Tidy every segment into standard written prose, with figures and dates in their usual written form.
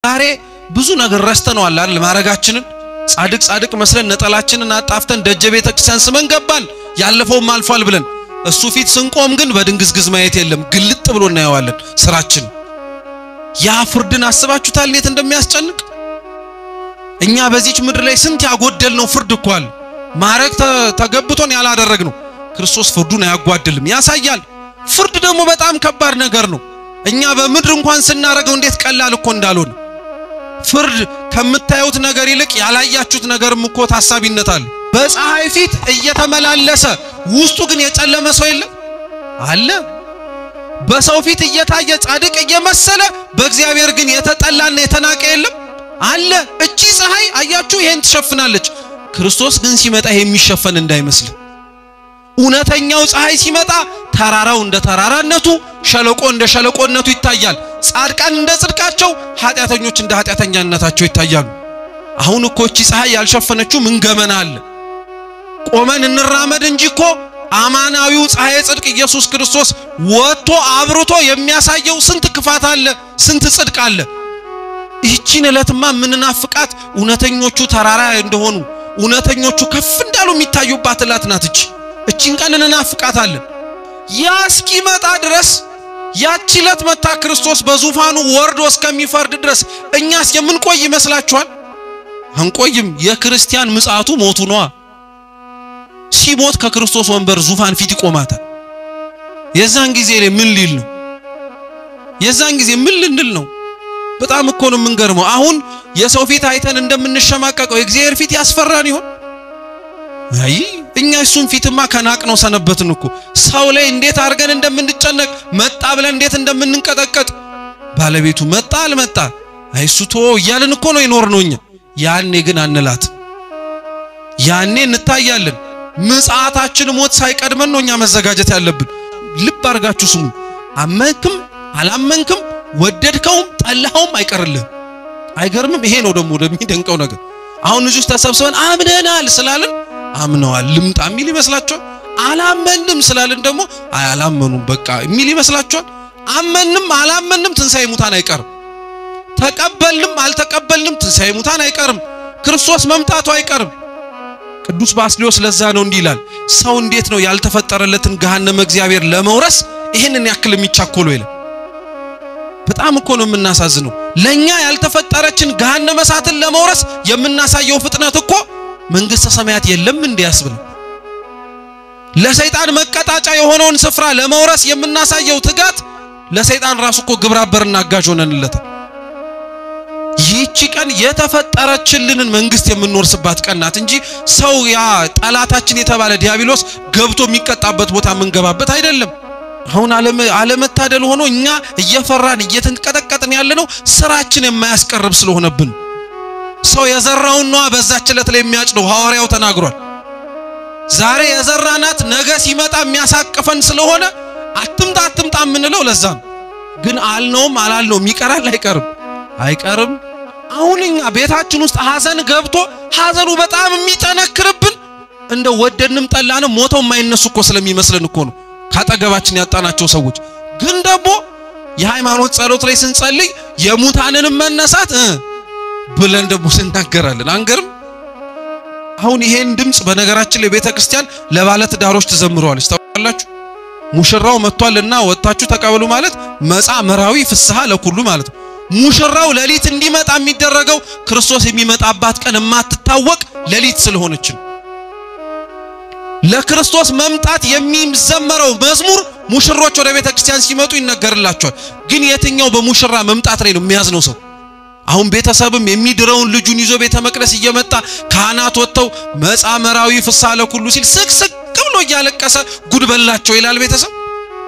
ዛሬ ብዙ ነገር ረስተነዋል አይደል? ማረጋችንን ጻድቅ መስለን ነጠላችንን አጣፍተን ደጀ ቤተ ክርስቲያን ስመን ገባን ያለፈው ማልፏል ብለን እሱ ፊት ስንቆም ግን በድንግዝግዝ ማየት የለም ግልጥ ብሎ እናየዋለን ስራችን። ያ ፍርድን አስባችሁታል እንዴት እንደሚያስጨንቅ? እኛ በዚች ምድር ላይ ስንት ያጎደልነው ፍርድ እኮ አለ። ማረግ ተገብቶን ያላደረግነው ክርስቶስ ፍርዱን አያጓድልም ያሳያል። ፍርድ ደግሞ በጣም ከባድ ነገር ነው። እኛ በምድር እንኳን ስናረገው እንዴት ቀላል እኮ እንዳልሆነ ፍርድ ከምታዩት ነገር ይልቅ ያላያችሁት ነገርም እኮ ታሳቢነት አለ። በፀሐይ ፊት እየተመላለሰ ውስጡ ግን የጨለመ ሰው የለም አለ። በሰው ፊት እየታየ ጻድቅ እየመሰለ በእግዚአብሔር ግን የተጠላና የተናቀ የለም አለ። እቺ ፀሐይ አያችሁ ይሄን ትሸፍናለች። ክርስቶስ ግን ሲመጣ ይሄ የሚሸፈን እንዳይመስል እውነተኛው ፀሐይ ሲመጣ ተራራው እንደ ተራራነቱ ሸለቆ እንደ ሸለቆነቱ ይታያል። ጻድቃን እንደ ጽድቃቸው ኃጢያተኞች እንደ ኃጢያተኛነታቸው ይታያሉ። አሁን እኮ እቺ ፀሐይ ያልሸፈነችው ምን ገመና አለ? ቆመን እንራመድ እንጂ እኮ አማናዊው ፀሐይ ጽድቅ ኢየሱስ ክርስቶስ ወጥቶ አብርቶ የሚያሳየው ስንት ክፋት አለ፣ ስንት ጽድቅ አለ። ይህቺን ዕለትማ ምንናፍቃት እውነተኞቹ ተራራ እንደሆኑ እውነተኞቹ ከፍ እንዳሉ የሚታዩባት ዕለት ናት። እቺን ቀን እንናፍቃታለን። ያ እስኪመጣ ድረስ ያቺ ዕለት መታ ክርስቶስ በዙፋኑ ወርዶ እስከሚፈርድ ድረስ እኛስ የምንቆይ ይመስላችኋል? አንቆይም። የክርስቲያን ምጽአቱ ሞቱ ነው። ሲሞት ከክርስቶስ ወንበር ዙፋን ፊት ይቆማታል። የዛን ጊዜ ምን ሊል ነው? የዛን ጊዜ ምን ልንል ነው? በጣም እኮ ነው የምንገርመው። አሁን የሰው ፊት አይተን እንደምንሸማቀቀው የእግዚአብሔር ፊት ያስፈራን ይሆን? አይ እኛ እሱን ፊትማ ከናቅነው ሰነበትን እኮ። ሰው ላይ እንዴት አርገን እንደምንጨነቅ መጣ ብለን እንዴት እንደምንንቀጠቀጥ ባለቤቱ መጣ አልመጣ አይሱቶ ይያልን እኮ ነው ይኖርነው እኛ። ያኔ ግን አንላት። ያኔ እንታያለን። ምጽአታችን ሞት ሳይቀድመን ነው እኛ መዘጋጀት ያለብን። ልብ አርጋችሁ ስሙ። አመንክም አላመንክም ወደድከውም ጠላኸውም አይቀርልህ። አይገርምም? ይሄ ነው ደግሞ የሚደንቀው ነገር። አሁን እዚህ ተሰብስበን አምነናል ስላልን አምነዋል ልምጣ ሚል ይመስላችኋል? አላመንም ስላልን ደግሞ አላመኑም በቃ ሚል ይመስላችኋል? አመንም አላመንም ትንሳኤ ሙታን አይቀርም። ተቀበልንም አልተቀበልንም ትንሳኤ ሙታን አይቀርም። ክርስቶስ መምጣቱ አይቀርም። ቅዱስ ባስልዮስ ለዛ ነው እንዲህ ይላል፣ ሰው እንዴት ነው ያልተፈጠረለትን ገሃነመ እግዚአብሔር ለመውረስ ይሄንን ያክል የሚቻኮለው ይላል። በጣም እኮ ነው የምናሳዝነው። ለኛ ያልተፈጠረችን ገሃነመ እሳትን ለመውረስ የምናሳየው ፍጥነት እኮ መንግስተ ሰማያት የለም እንዲያስብል። ለሰይጣን መቀጣጫ የሆነውን ስፍራ ለመውረስ የምናሳየው ትጋት ለሰይጣን ራሱ እኮ ግብረ አበርና አጋዥ ሆነንለታል። ይህቺ ቀን የተፈጠረችልንን መንግስት የምንወርስባት ቀን ናት እንጂ ሰው ያ ጠላታችን የተባለ ዲያብሎስ ገብቶ የሚቀጣበት ቦታ መንገባበት አይደለም። አሁን አለመታደል ሆኖ እኛ እየፈራን እየተንቀጠቀጥን ያለነው ስራችን የማያስቀርብ ስለሆነብን። ሰው የዘራውን ነው በዛች ዕለት ላይ የሚያጭደው ሐዋርያው ተናግሯል። ዛሬ የዘራናት ነገ ሲመጣ የሚያሳቅፈን ስለሆነ አትምጣ ምንለው ለዛ ነው። ግን አልነውም አላልነውም ይቀራል አይቀርም። አሁን እኛ ቤታችን ውስጥ ሐዘን ገብቶ ሐዘኑ በጣም የሚጠነክርብን እንደ ወደድንም ጠላንም ሞተው የማይነሱ እኮ ስለሚመስለን እኮ ነው ካጠገባችን ያጣናቸው ሰዎች። ግን ደግሞ የሃይማኖት ጸሎት ላይ ስንጸልይ የሙታንንም መነሳት ብለን ደግሞ ስንናገራለን አንገርም? አሁን ይሄን ድምጽ በነገራችን ላይ ቤተክርስቲያን ለባለ ትዳሮች ተዘምሯል። ታውቃላችሁ? ሙሽራው መጥቷልና ወጣችሁ ተቀበሉ ማለት መጻ መራዊ ፍስሐ ለኩሉ ማለት ነው። ሙሽራው ለሊት እንዲመጣ የሚደረገው ክርስቶስ የሚመጣባት ቀን ማትታወቅ ለሊት ስለሆነች ለክርስቶስ መምጣት የሚዘመረው መዝሙር ሙሽሮች ወደ ቤተክርስቲያን ሲመጡ ይነገርላቸዋል። ግን የትኛው በሙሽራ መምጣት ላይ ነው የሚያዝነው ሰው? አሁን ቤተሰብም የሚድረውን ልጁን ይዞ ቤተ መቅደስ እየመጣ ካህናት ወጥተው መጻ መራዊ ፍስሐ ለኩሉ ሲል ስቅስቅ ብሎ እያለቀሰ ጉድ በላቸው ይላል ቤተሰብ።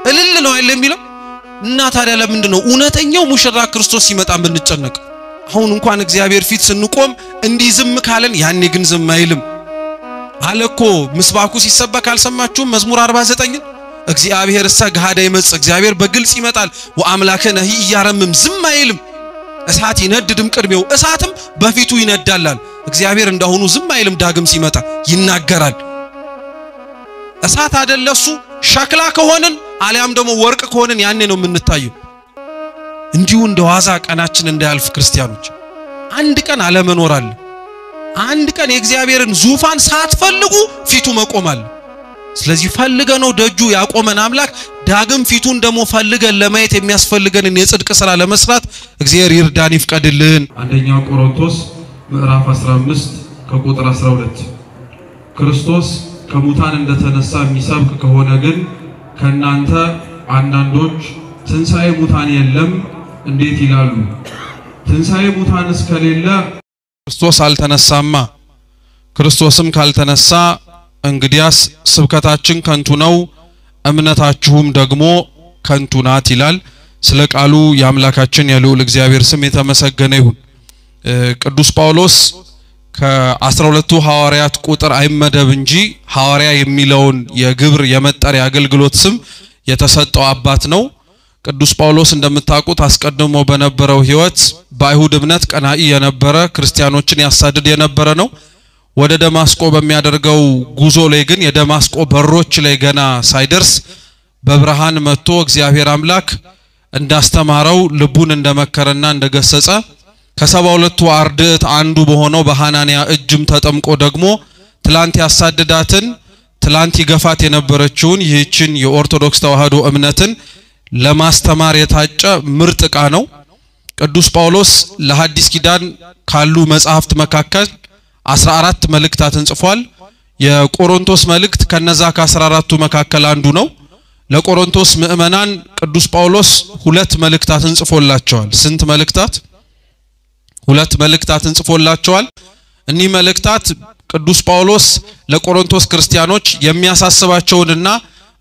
እልል ነው አይደል የሚለው? እና ታዲያ ለምንድን ነው እውነተኛው ሙሽራ ክርስቶስ ሲመጣ ብንጨነቅ? አሁን እንኳን እግዚአብሔር ፊት ስንቆም እንዲህ ዝም ካለን ያኔ ግን ዝም አይልም አለኮ። ምስባኩ ሲሰበክ አልሰማችሁም? መዝሙር 49 እግዚአብሔር ሰጋዳ ይመጽ እግዚአብሔር በግልጽ ይመጣል ወአምላከነ ይያረምም ዝም አይልም። እሳት ይነድድም ቅድሜው እሳትም በፊቱ ይነዳላል። እግዚአብሔር እንዳሁኑ ዝም አይልም። ዳግም ሲመጣ ይናገራል። እሳት አይደለሱ ሸክላ ከሆነን አሊያም ደግሞ ወርቅ ከሆነን ያኔ ነው የምንታየው። እንዲሁ እንደዋዛ ቀናችን እንዳያልፍ ክርስቲያኖች አንድ ቀን አለመኖር አለ። አንድ ቀን የእግዚአብሔርን ዙፋን ሳትፈልጉ ፊቱ መቆም አለ። ስለዚህ ፈልገነው ደጁ ያቆመን አምላክ ዳግም ፊቱን ደሞ ፈልገን ለማየት የሚያስፈልገንን የጽድቅ ሥራ ለመስራት እግዚአብሔር ይርዳን ይፍቀድልን። አንደኛ ቆሮንቶስ ምዕራፍ 15 ከቁጥር 12 ክርስቶስ ከሙታን እንደተነሳ የሚሰብክ ከሆነ ግን ከናንተ አንዳንዶች ትንሣኤ ሙታን የለም እንዴት ይላሉ? ትንሣኤ ሙታን እስከሌለ ክርስቶስ አልተነሳማ። ክርስቶስም ካልተነሳ እንግዲያስ ስብከታችን ከንቱ ነው እምነታችሁም ደግሞ ከንቱ ናት ይላል። ስለ ቃሉ የአምላካችን የልዑል እግዚአብሔር ስም የተመሰገነ ይሁን። ቅዱስ ጳውሎስ ከ12ቱ ሐዋርያት ቁጥር አይመደብ እንጂ ሐዋርያ የሚለውን የግብር የመጠሪያ አገልግሎት ስም የተሰጠው አባት ነው። ቅዱስ ጳውሎስ እንደምታውቁት አስቀድሞ በነበረው ሕይወት በአይሁድ እምነት ቀናኢ የነበረ ክርስቲያኖችን ያሳድድ የነበረ ነው። ወደ ደማስቆ በሚያደርገው ጉዞ ላይ ግን የደማስቆ በሮች ላይ ገና ሳይደርስ በብርሃን መጥቶ እግዚአብሔር አምላክ እንዳስተማረው ልቡን እንደመከረና እንደገሰጸ ከ72ቱ አርድእት አንዱ በሆነው በሐናንያ እጅም ተጠምቆ ደግሞ ትላንት ያሳድዳትን ትላንት ይገፋት የነበረችውን ይህችን የኦርቶዶክስ ተዋህዶ እምነትን ለማስተማር የታጨ ምርጥ ዕቃ ነው። ቅዱስ ጳውሎስ ለሐዲስ ኪዳን ካሉ መጻሕፍት መካከል 14 መልእክታትን ጽፏል። የቆሮንቶስ መልእክት ከነዛ ከ14ቱ መካከል አንዱ ነው። ለቆሮንቶስ ምእመናን ቅዱስ ጳውሎስ 2 መልእክታትን ጽፎላቸዋል። ስንት መልእክታት? 2 መልእክታትን ጽፎላቸዋል። እኒህ መልእክታት ቅዱስ ጳውሎስ ለቆሮንቶስ ክርስቲያኖች የሚያሳስባቸውንና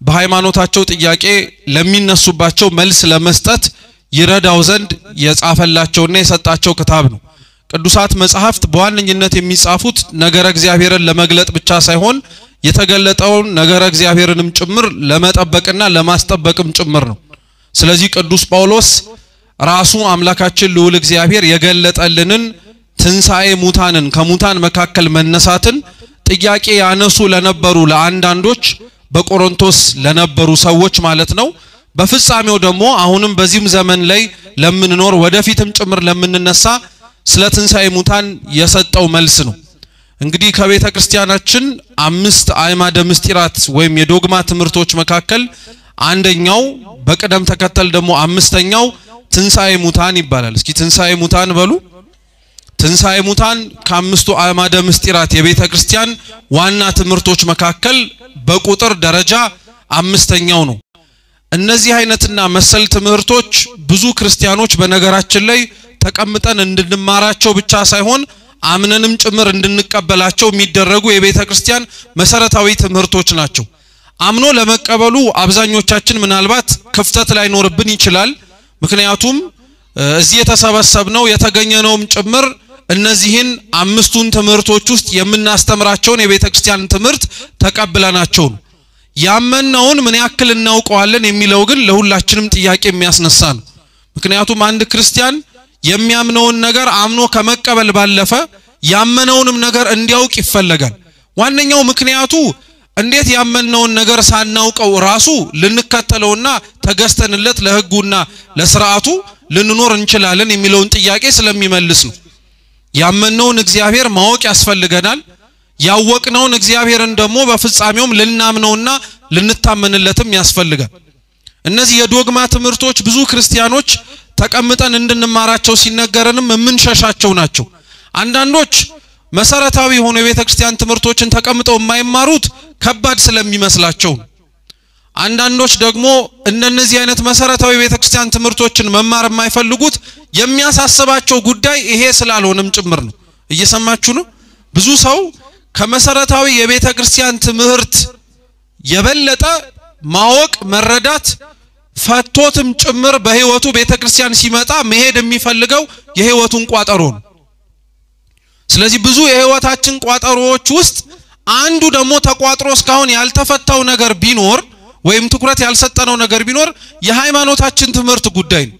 በሃይማኖታቸው ጥያቄ ለሚነሱባቸው መልስ ለመስጠት ይረዳው ዘንድ የጻፈላቸውና የሰጣቸው ክታብ ነው። ቅዱሳት መጻሕፍት በዋነኝነት የሚጻፉት ነገረ እግዚአብሔርን ለመግለጥ ብቻ ሳይሆን የተገለጠውን ነገረ እግዚአብሔርንም ጭምር ለመጠበቅና ለማስጠበቅም ጭምር ነው። ስለዚህ ቅዱስ ጳውሎስ ራሱ አምላካችን ልዑል እግዚአብሔር የገለጠልንን ትንሣኤ ሙታንን ከሙታን መካከል መነሳትን ጥያቄ ያነሱ ለነበሩ ለአንዳንዶች በቆሮንቶስ ለነበሩ ሰዎች ማለት ነው። በፍጻሜው ደግሞ አሁንም በዚህም ዘመን ላይ ለምንኖር ወደፊትም ጭምር ለምንነሳ ስለ ትንሣኤ ሙታን የሰጠው መልስ ነው። እንግዲህ ከቤተ ክርስቲያናችን 5 አዕማደ ምስጢራት ወይም የዶግማ ትምህርቶች መካከል አንደኛው በቅደም ተከተል ደግሞ 5ኛው ትንሣኤ ሙታን ይባላል። እስኪ ትንሣኤ ሙታን በሉ። ትንሣኤ ሙታን ከ5ቱ አዕማደ ምስጢራት የቤተ ክርስቲያን ዋና ትምህርቶች መካከል በቁጥር ደረጃ 5ኛው ነው። እነዚህ አይነትና መሰል ትምህርቶች ብዙ ክርስቲያኖች በነገራችን ላይ ተቀምጠን እንድንማራቸው ብቻ ሳይሆን አምነንም ጭምር እንድንቀበላቸው የሚደረጉ የቤተ ክርስቲያን መሰረታዊ ትምህርቶች ናቸው። አምኖ ለመቀበሉ አብዛኞቻችን ምናልባት ክፍተት ላይ ኖርብን ይችላል። ምክንያቱም እዚህ የተሰበሰብነው የተገኘነውም ጭምር እነዚህን 5ቱን ትምህርቶች ውስጥ የምናስተምራቸውን የቤተ ክርስቲያን ትምህርት ተቀብለናቸው ነው። ያመነውን ምን ያክል እናውቀዋለን የሚለው ግን ለሁላችንም ጥያቄ የሚያስነሳ ነው። ምክንያቱም አንድ ክርስቲያን የሚያምነውን ነገር አምኖ ከመቀበል ባለፈ ያመነውንም ነገር እንዲያውቅ ይፈልጋል። ዋነኛው ምክንያቱ እንዴት ያመነውን ነገር ሳናውቀው ራሱ ልንከተለውና ተገስተንለት ለሕጉና ለሥርዓቱ ልንኖር እንችላለን የሚለውን ጥያቄ ስለሚመልስ ነው። ያመነውን እግዚአብሔር ማወቅ ያስፈልገናል። ያወቅነውን እግዚአብሔርን ደግሞ በፍጻሜውም ልናምነውና ልንታመንለትም ያስፈልጋል። እነዚህ የዶግማ ትምህርቶች ብዙ ክርስቲያኖች ተቀምጠን እንድንማራቸው ሲነገረንም የምንሸሻቸው ናቸው። አንዳንዶች መሰረታዊ የሆኑ የቤተ ክርስቲያን ትምህርቶችን ተቀምጠው የማይማሩት ከባድ ስለሚመስላቸው፣ አንዳንዶች ደግሞ እነዚህ አይነት መሰረታዊ የቤተ ክርስቲያን ትምህርቶችን መማር የማይፈልጉት የሚያሳስባቸው ጉዳይ ይሄ ስላልሆነም ጭምር ነው። እየሰማችሁ ነው? ብዙ ሰው ከመሰረታዊ የቤተ ክርስቲያን ትምህርት የበለጠ ማወቅ መረዳት ፈቶትም ጭምር በህይወቱ ቤተ ክርስቲያን ሲመጣ መሄድ የሚፈልገው የህይወቱን ቋጠሮ ነው። ስለዚህ ብዙ የህይወታችን ቋጠሮዎች ውስጥ አንዱ ደግሞ ተቋጥሮ እስካሁን ያልተፈታው ነገር ቢኖር ወይም ትኩረት ያልሰጠነው ነገር ቢኖር የሃይማኖታችን ትምህርት ጉዳይ ነው።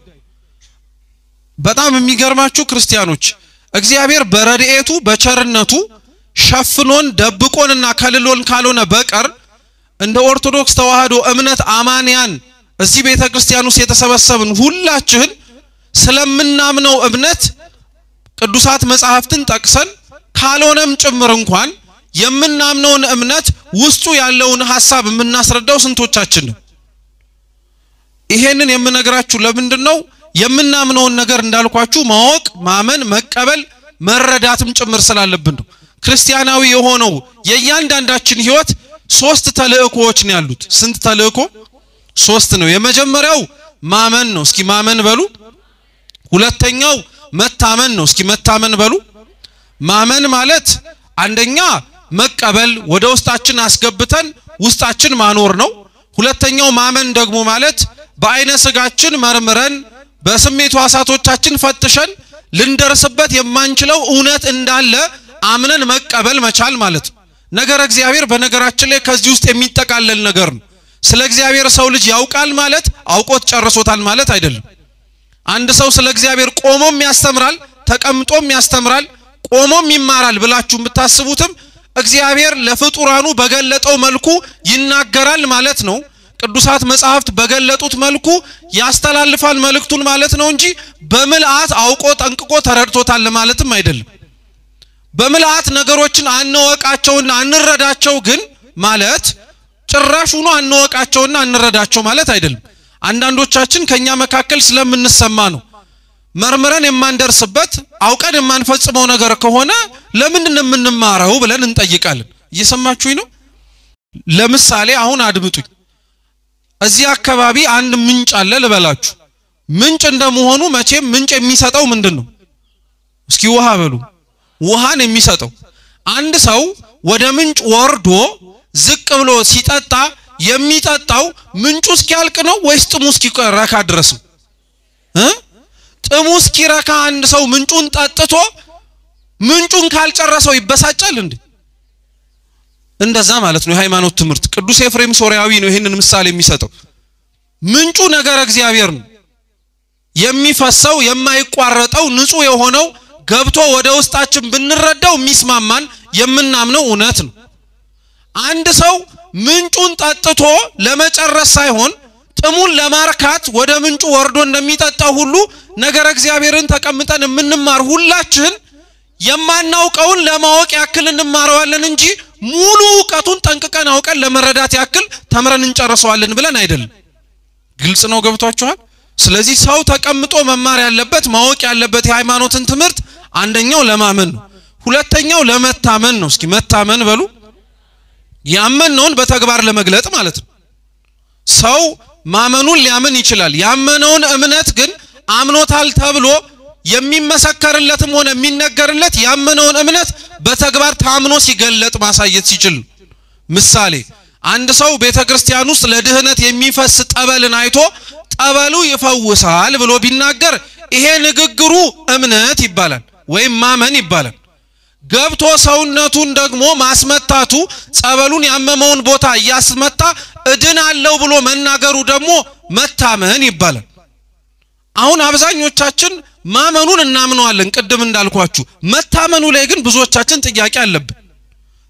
በጣም የሚገርማችሁ ክርስቲያኖች እግዚአብሔር በረድኤቱ በቸርነቱ ሸፍኖን ደብቆንና ከልሎን ካልሆነ በቀር እንደ ኦርቶዶክስ ተዋህዶ እምነት አማንያን እዚህ ቤተ ክርስቲያን ውስጥ የተሰበሰብን ሁላችን ስለምናምነው እምነት ቅዱሳት መጻሕፍትን ጠቅሰን ካልሆነም ጭምር እንኳን የምናምነውን እምነት ውስጡ ያለውን ሐሳብ የምናስረዳው ስንቶቻችን ነው? ይሄንን የምነግራችሁ ለምንድነው? የምናምነውን ነገር እንዳልኳችሁ ማወቅ፣ ማመን፣ መቀበል፣ መረዳትም ጭምር ስላለብን ነው። ክርስቲያናዊ የሆነው የእያንዳንዳችን ህይወት 3 ተልእኮዎች ነው ያሉት። ስንት ተልእኮ? 3 ነው። የመጀመሪያው ማመን ነው። እስኪ ማመን በሉ። ሁለተኛው መታመን ነው። እስኪ መታመን በሉ። ማመን ማለት አንደኛ መቀበል ወደ ውስጣችን አስገብተን ውስጣችን ማኖር ነው። ሁለተኛው ማመን ደግሞ ማለት በአይነ ስጋችን መርምረን በስሜት ዋሳቶቻችን ፈትሸን ልንደርስበት የማንችለው እውነት እንዳለ አምነን መቀበል መቻል ማለት ነው። ነገር እግዚአብሔር በነገራችን ላይ ከዚህ ውስጥ የሚጠቃለል ነገር ነው። ስለ እግዚአብሔር ሰው ልጅ ያውቃል ማለት አውቆት ጨርሶታል ማለት አይደለም። አንድ ሰው ስለ እግዚአብሔር ቆሞም ያስተምራል፣ ተቀምጦም ያስተምራል፣ ቆሞም ይማራል ብላችሁ የምታስቡትም እግዚአብሔር ለፍጡራኑ በገለጠው መልኩ ይናገራል ማለት ነው። ቅዱሳት መጻሕፍት በገለጡት መልኩ ያስተላልፋል መልእክቱን ማለት ነው እንጂ በመልአት አውቆ ጠንቅቆ ተረድቶታል ማለትም አይደለም። በመልአት ነገሮችን አንወቃቸውና አንረዳቸው ግን ማለት ጭራሹኑ አንወቃቸውና አንረዳቸው ማለት አይደለም። አንዳንዶቻችን ከኛ መካከል ስለምንሰማ ነው መርምረን የማንደርስበት አውቀን የማንፈጽመው ነገር ከሆነ ለምን እንማራው ብለን እንጠይቃለን። እየሰማችሁኝ ነው? ለምሳሌ አሁን አድምጡኝ። እዚህ አካባቢ አንድ ምንጭ አለ ልበላችሁ። ምንጭ እንደመሆኑ መቼም ምንጭ የሚሰጠው ምንድነው? እስኪ ውሃ በሉ። ውሃን የሚሰጠው አንድ ሰው ወደ ምንጭ ወርዶ ዝቅ ብሎ ሲጠጣ የሚጠጣው ምንጩ እስኪያልቅ ነው ወይስ ጥሙ እስኪረካ ድረስ ነው? ጥሙ እስኪረካ አንድ ሰው ምንጩን ጠጥቶ ምንጩን ካልጨረሰው ይበሳጫል እንዴ? እንደዛ ማለት ነው የሃይማኖት ትምህርት። ቅዱስ ኤፍሬም ሶሪያዊ ነው ይሄንን ምሳሌ የሚሰጠው። ምንጩ ነገር እግዚአብሔር ነው። የሚፈሰው የማይቋረጠው ንጹህ የሆነው ገብቶ ወደ ውስጣችን ብንረዳው የሚስማማን የምናምነው እውነት ነው። አንድ ሰው ምንጩን ጠጥቶ ለመጨረስ ሳይሆን ጥሙን ለማርካት ወደ ምንጩ ወርዶ እንደሚጠጣው ሁሉ ነገር እግዚአብሔርን ተቀምጠን የምንማር ሁላችን የማናውቀውን ለማወቅ ያክል እንማረዋለን እንጂ ሙሉ ዕውቀቱን ጠንቅቀን አውቀን ለመረዳት ያክል ተምረን እንጨርሰዋለን ብለን አይደለም። ግልጽ ነው? ገብቷችኋል? ስለዚህ ሰው ተቀምጦ መማር ያለበት ማወቅ ያለበት የሃይማኖትን ትምህርት አንደኛው ለማመን ነው። ሁለተኛው ለመታመን ነው። እስኪ መታመን በሉ። ያመነውን በተግባር ለመግለጥ ማለት ነው። ሰው ማመኑን ሊያምን ይችላል። ያመነውን እምነት ግን አምኖታል ተብሎ የሚመሰከርለትም ሆነ የሚነገርለት ያመነውን እምነት በተግባር ታምኖ ሲገለጥ ማሳየት ሲችል። ምሳሌ አንድ ሰው ቤተክርስቲያን ውስጥ ለድህነት የሚፈስ ጠበልን አይቶ ጠበሉ ይፈውሳል ብሎ ቢናገር ይሄ ንግግሩ እምነት ይባላል ወይም ማመን ይባላል። ገብቶ ሰውነቱን ደግሞ ማስመታቱ ጸበሉን ያመመውን ቦታ ያስመታ እድናለው ብሎ መናገሩ ደግሞ መታመን ይባላል። አሁን አብዛኞቻችን ማመኑን እናምነዋለን ቅድም እንዳልኳችሁ። መታመኑ ላይ ግን ብዙዎቻችን ጥያቄ አለብን።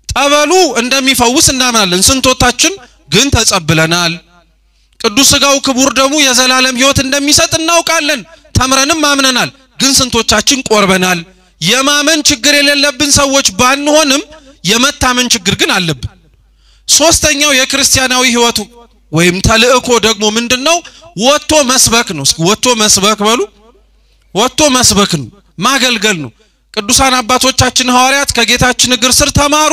ጠበሉ እንደሚፈውስ እናምናለን። ስንቶቻችን ግን ተጸብለናል? ቅዱስ ሥጋው ክቡር ደሙ የዘላለም ሕይወት እንደሚሰጥ እናውቃለን። ተምረንም አምነናል። ግን ስንቶቻችን ቆርበናል? የማመን ችግር የሌለብን ሰዎች ባንሆንም የመታመን ችግር ግን አለብን። ሶስተኛው የክርስቲያናዊ ሕይወቱ ወይም ተልእኮ ደግሞ ምንድነው? ወጥቶ መስበክ ነው። እስኪ ወጥቶ መስበክ በሉ። ወጥቶ መስበክ ነው፣ ማገልገል ነው። ቅዱሳን አባቶቻችን ሐዋርያት ከጌታችን እግር ስር ተማሩ።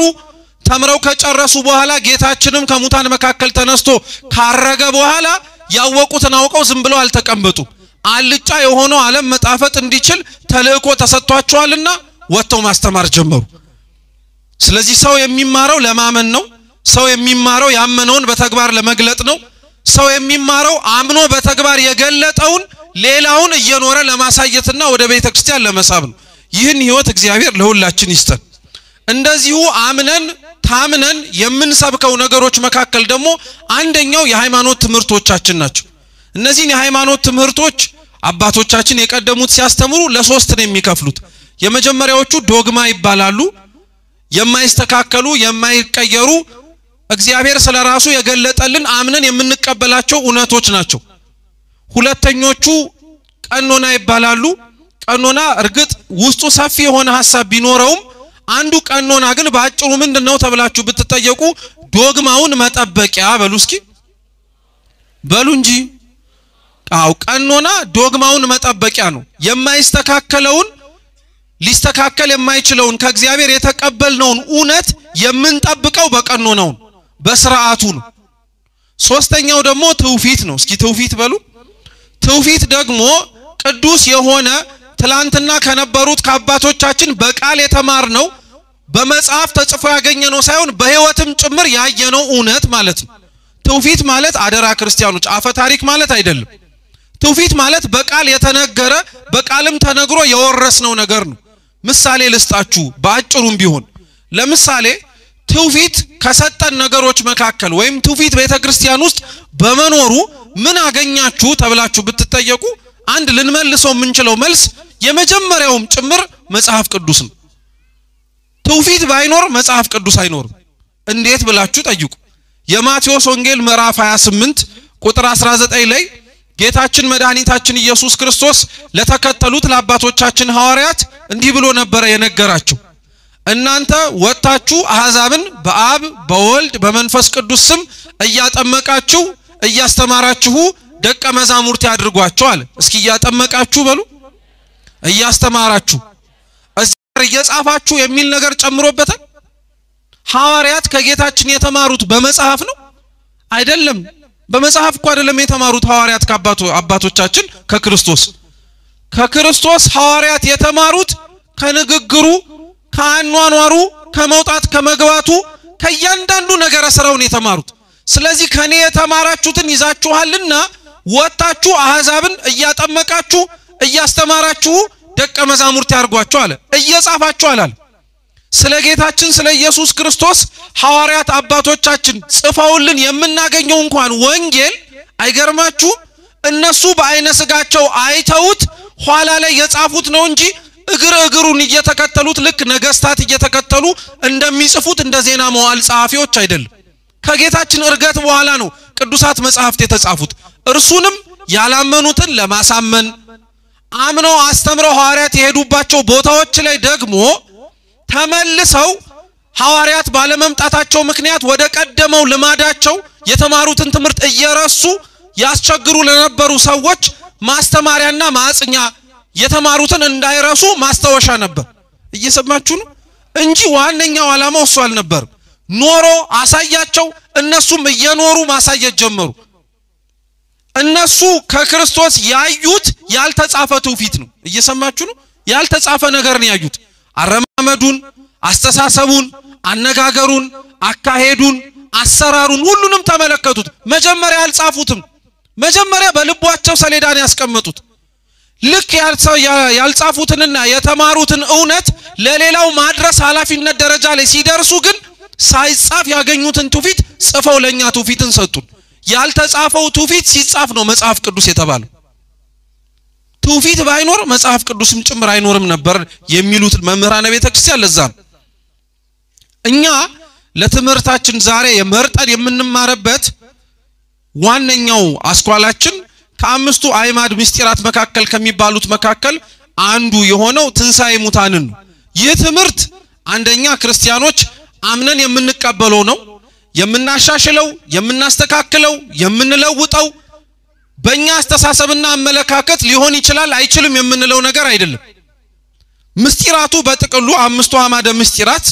ተምረው ከጨረሱ በኋላ ጌታችንም ከሙታን መካከል ተነስቶ ካረገ በኋላ ያወቁትን አውቀው ዝም ብለው አልተቀመጡ። አልጫ የሆነው ዓለም መጣፈጥ እንዲችል ተልእኮ ተሰጥቷቸዋልና ወጥተው ማስተማር ጀመሩ። ስለዚህ ሰው የሚማረው ለማመን ነው። ሰው የሚማረው ያመነውን በተግባር ለመግለጥ ነው። ሰው የሚማረው አምኖ በተግባር የገለጠውን ሌላውን እየኖረ ለማሳየትና ወደ ቤተክርስቲያን ለመሳብ ነው። ይህን ሕይወት እግዚአብሔር ለሁላችን ይስጠን። እንደዚሁ አምነን ታምነን የምንሰብከው ነገሮች መካከል ደግሞ አንደኛው የሃይማኖት ትምህርቶቻችን ናቸው። እነዚህን የሃይማኖት ትምህርቶች አባቶቻችን የቀደሙት ሲያስተምሩ ለሶስት ነው የሚከፍሉት። የመጀመሪያዎቹ ዶግማ ይባላሉ። የማይስተካከሉ የማይቀየሩ እግዚአብሔር ስለራሱ የገለጠልን አምነን የምንቀበላቸው እውነቶች ናቸው። ሁለተኞቹ ቀኖና ይባላሉ። ቀኖና እርግጥ ውስጡ ሰፊ የሆነ ሐሳብ ቢኖረውም አንዱ ቀኖና ግን ባጭሩ ምንድነው ተብላችሁ ብትጠየቁ ዶግማውን መጠበቂያ በሉ እስኪ በሉ እንጂ ቀኖና ዶግማውን መጠበቂያ ነው። የማይስተካከለውን ሊስተካከል የማይችለውን ከእግዚአብሔር የተቀበልነውን እውነት የምንጠብቀው በቀኖናው በስርዓቱ ነው። ሶስተኛው ደግሞ ትውፊት ነው። እስኪ ትውፊት በሉ። ትውፊት ደግሞ ቅዱስ የሆነ ትላንትና ከነበሩት ከአባቶቻችን በቃል የተማርነው በመጽሐፍ ተጽፎ ያገኘነው ሳይሆን በህይወትም ጭምር ያየነው እውነት ማለት ነው። ትውፊት ማለት አደራ ክርስቲያኖች አፈ ታሪክ ማለት አይደለም። ትውፊት ማለት በቃል የተነገረ በቃልም ተነግሮ የወረስነው ነገር ነው። ምሳሌ ልስጣችሁ በአጭሩም ቢሆን ለምሳሌ ትውፊት ከሰጠን ነገሮች መካከል ወይም ትውፊት ቤተክርስቲያን ውስጥ በመኖሩ ምን አገኛችሁ ተብላችሁ ብትጠየቁ አንድ ልንመልሰው የምንችለው መልስ የመጀመሪያውም ጭምር መጽሐፍ ቅዱስ ነው። ትውፊት ባይኖር መጽሐፍ ቅዱስ አይኖርም። እንዴት ብላችሁ ጠይቁ። የማቴዎስ ወንጌል ምዕራፍ 28 ቁጥር 19 ላይ ጌታችን መድኃኒታችን ኢየሱስ ክርስቶስ ለተከተሉት ለአባቶቻችን ሐዋርያት እንዲህ ብሎ ነበር የነገራቸው። እናንተ ወጣችሁ አሕዛብን በአብ በወልድ በመንፈስ ቅዱስ ስም እያጠመቃችሁ እያስተማራችሁ ደቀ መዛሙርት ያድርጓቸው አለ። እስኪ እያጠመቃችሁ በሉ እያስተማራችሁ እየጻፋችሁ የሚል ነገር ጨምሮበታል። ሐዋርያት ከጌታችን የተማሩት በመጽሐፍ ነው አይደለም። በመጽሐፍ እኮ አይደለም የተማሩት ሐዋርያት ከአባቶቻችን ከክርስቶስ ሐዋርያት የተማሩት ከንግግሩ ከአኗኗሩ ከመውጣት ከመግባቱ ከእያንዳንዱ ነገር ስራውን የተማሩት። ስለዚህ ከኔ የተማራችሁትን ይዛችኋልና ወጣችሁ አሕዛብን እያጠመቃችሁ እያስተማራችሁ ደቀ መዛሙርት ያርጓቸው አለ። እየጻፋችሁ አላል። ስለ ጌታችን ስለ ኢየሱስ ክርስቶስ ሐዋርያት አባቶቻችን ጽፈውልን የምናገኘው እንኳን ወንጌል አይገርማችሁ እነሱ በአይነ ስጋቸው አይተውት ኋላ ላይ የጻፉት ነው እንጂ እግሩን እየተከተሉት ልክ ነገስታት እየተከተሉ እንደሚጽፉት እንደ ዜና መዋዕል ጸሐፊዎች አይደለም። ከጌታችን እርገት በኋላ ነው ቅዱሳት መጻሕፍት የተጻፉት። እርሱንም ያላመኑትን ለማሳመን አምነው አስተምረው ሐዋርያት የሄዱባቸው ቦታዎች ላይ ደግሞ ተመልሰው ሐዋርያት ባለመምጣታቸው ምክንያት ወደ ቀደመው ልማዳቸው የተማሩትን ትምህርት እየረሱ ያስቸግሩ ለነበሩ ሰዎች ማስተማሪያና ማጽኛ የተማሩትን እንዳይረሱ ማስተዋሻ ነበር። እየሰማችሁ ነው እንጂ ዋነኛው ዓላማው እሱ አልነበር። ኖሮ አሳያቸው እነሱም እየኖሩ ማሳየት ጀመሩ። እነሱ ከክርስቶስ ያዩት ያልተጻፈ ትውፊት ነው። እየሰማችሁ ነው ያልተጻፈ ነገር ነው ያዩት። አረማመዱን አስተሳሰቡን አነጋገሩን አካሄዱን አሰራሩን ሁሉንም ተመለከቱት። መጀመሪያ አልጻፉትም። መጀመሪያ በልቧቸው ሰሌዳን ያስቀመጡት። ልክ ያልጻፉትንና የተማሩትን እውነት ለሌላው ማድረስ ኃላፊነት ደረጃ ላይ ሲደርሱ ግን ሳይጻፍ ያገኙትን ትውፊት ጽፈው ለኛ ትውፊትን ሰጡን። ያልተጻፈው ትውፊት ሲጻፍ ነው መጽሐፍ ቅዱስ የተባለው። ትውፊት ባይኖር መጽሐፍ ቅዱስም ጭምር አይኖርም ነበር የሚሉት መምህራነ ቤተክርስቲያን። ለዛ እኛ ለትምህርታችን ዛሬ የመርጠን የምንማርበት ዋነኛው አስኳላችን ከአምስቱ አዕማድ ምስጢራት መካከል ከሚባሉት መካከል አንዱ የሆነው ትንሣኤ ሙታንን ነው። ይህ ትምህርት አንደኛ ክርስቲያኖች አምነን የምንቀበለው ነው። የምናሻሽለው የምናስተካክለው የምንለውጠው በእኛ አስተሳሰብና አመለካከት ሊሆን ይችላል አይችልም የምንለው ነገር አይደለም። ምስጢራቱ በጥቅሉ አምስቱ አዕማደ ምስጢራት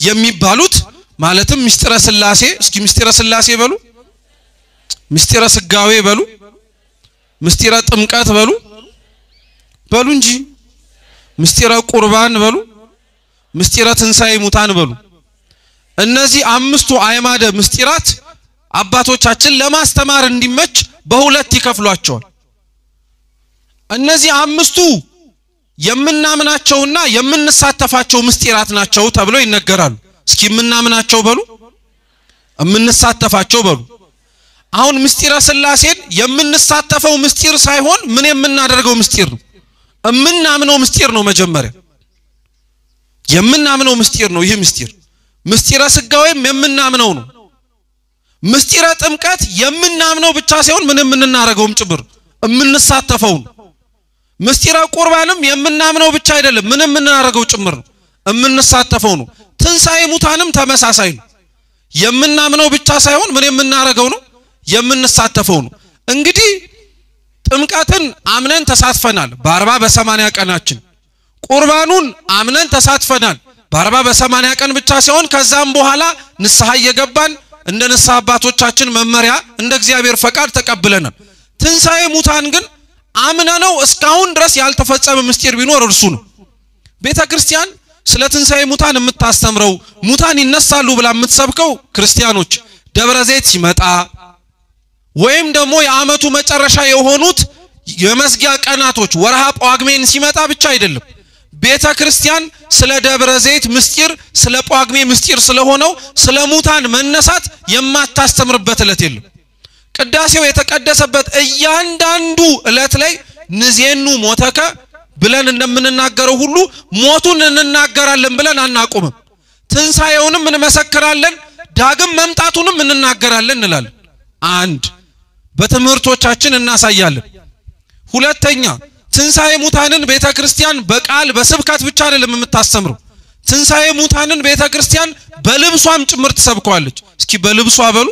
የሚባሉት ማለትም ምስጢረ ሥላሴ እስኪ ምስጢረ ሥላሴ በሉ፣ ምስጢረ ሥጋዌ በሉ፣ ምስጢረ ጥምቀት በሉ እንጂ ምስጢረ ቁርባን በሉ፣ ምስጢረ ትንሣኤ ሙታን በሉ። እነዚህ አምስቱ አዕማደ ምስጢራት አባቶቻችን ለማስተማር እንዲመች በሁለት ይከፍሏቸዋል። እነዚህ አምስቱ የምናምናቸውና የምንሳተፋቸው ምስጢራት ናቸው ተብሎ ይነገራሉ። እስኪ የምናምናቸው በሉ የምንሳተፋቸው በሉ። አሁን ምስጢረ ሥላሴን የምንሳተፈው ምስጢር ሳይሆን ምን የምናደርገው ምስጢር ነው። የምናምነው ምስጢር ነው። መጀመሪያ የምናምነው ምስጢር ነው። ይህ ምስጢረ ሥጋዌም የምናምነው ነው። ምስጢረ ጥምቀት የምናምነው ብቻ ሳይሆን ምን የምናደርገውም ጭምር የምንሳተፈው ነው። ምስጢረ ቁርባንም የምናምነው ብቻ አይደለም ምንም እናረጋው ጭምር ነው እምንሳተፈው ነው ትንሳኤ ሙታንም ተመሳሳይ ነው የምናምነው ብቻ ሳይሆን ምን የምናረጋው ነው የምንሳተፈው ነው እንግዲህ ጥምቀትን አምነን ተሳትፈናል በ40 በ80 ቀናችን ቁርባኑን አምነን ተሳትፈናል በ40 በ80 ቀን ብቻ ሳይሆን ከዛም በኋላ ንስሐ እየገባን እንደ ንስሐ አባቶቻችን መመሪያ እንደ እግዚአብሔር ፈቃድ ተቀብለናል ትንሳኤ ሙታን ግን አምነነው እስካሁን ድረስ ያልተፈጸመ ምስጢር ቢኖር እርሱ ነው ቤተክርስቲያን ስለ ትንሳኤ ሙታን የምታስተምረው ሙታን ይነሳሉ ብላ የምትሰብከው ክርስቲያኖች ደብረ ዘይት ሲመጣ ወይም ደግሞ የዓመቱ መጨረሻ የሆኑት የመስጊያ ቀናቶች ወርሃ ጳጉሜን ሲመጣ ብቻ አይደለም ቤተክርስቲያን ስለ ደብረ ዘይት ምስጢር ስለ ጳጉሜ ምስጢር ስለሆነው ስለ ሙታን መነሳት የማታስተምርበት ዕለት የለም ቅዳሴው የተቀደሰበት እያንዳንዱ ዕለት ላይ ንዜኑ ሞተከ ብለን እንደምንናገረው ሁሉ ሞቱን እንናገራለን ብለን አናቆምም ትንሳኤውንም እንመሰክራለን ዳግም መምጣቱንም እንናገራለን እንላለን አንድ በትምህርቶቻችን እናሳያለን ሁለተኛ ትንሳኤ ሙታንን ቤተክርስቲያን በቃል በስብከት ብቻ አይደለም የምታስተምረው ትንሳኤ ሙታንን ቤተክርስቲያን በልብሷም ጭምር ተሰብከዋለች እስኪ በልብሷ በሉ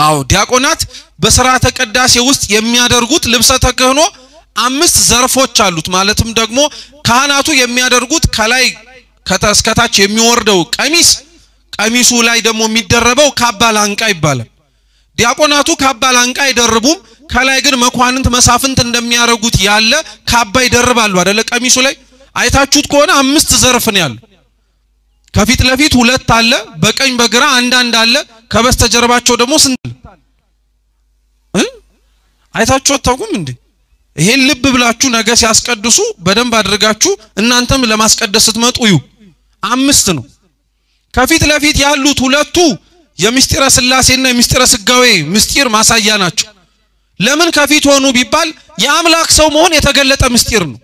አው ዲያቆናት በሥርዓተ ቅዳሴ ውስጥ የሚያደርጉት ልብሰ ተክህኖ 5 ዘርፎች አሉት ማለትም ደግሞ ካህናቱ የሚያደርጉት ከላይ ከታስከታች የሚወርደው ቀሚሱ ላይ ደግሞ የሚደረበው ካባ ላንቃ ይባላል ዲያቆናቱ ካባ ላንቃ ይደርቡም ከላይ ግን መኳንንት መሳፍንት እንደሚያረጉት ያለ ካባ ይደርባሉ አይደለ ቀሚሱ ላይ አይታችሁት ከሆነ 5 ዘርፍ ነው ያለው ከፊት ለፊት 2 አለ በቀኝ በግራ አንድ አለ ከበስተጀርባቸው ደግሞ ስንት አይታችሁት ታውቁም እንዴ ይሄን ልብ ብላችሁ ነገ ሲያስቀድሱ በደንብ አድርጋችሁ እናንተም ለማስቀደስ ስትመጡ እዩ 5 ነው ከፊት ለፊት ያሉት 2ቱ የምስጢረ ሥላሴና የምስጢረ ሥጋዌ ምስጢር ማሳያ ናቸው ለምን ከፊት ሆኑ ቢባል የአምላክ ሰው መሆን የተገለጠ ምስጢር ነው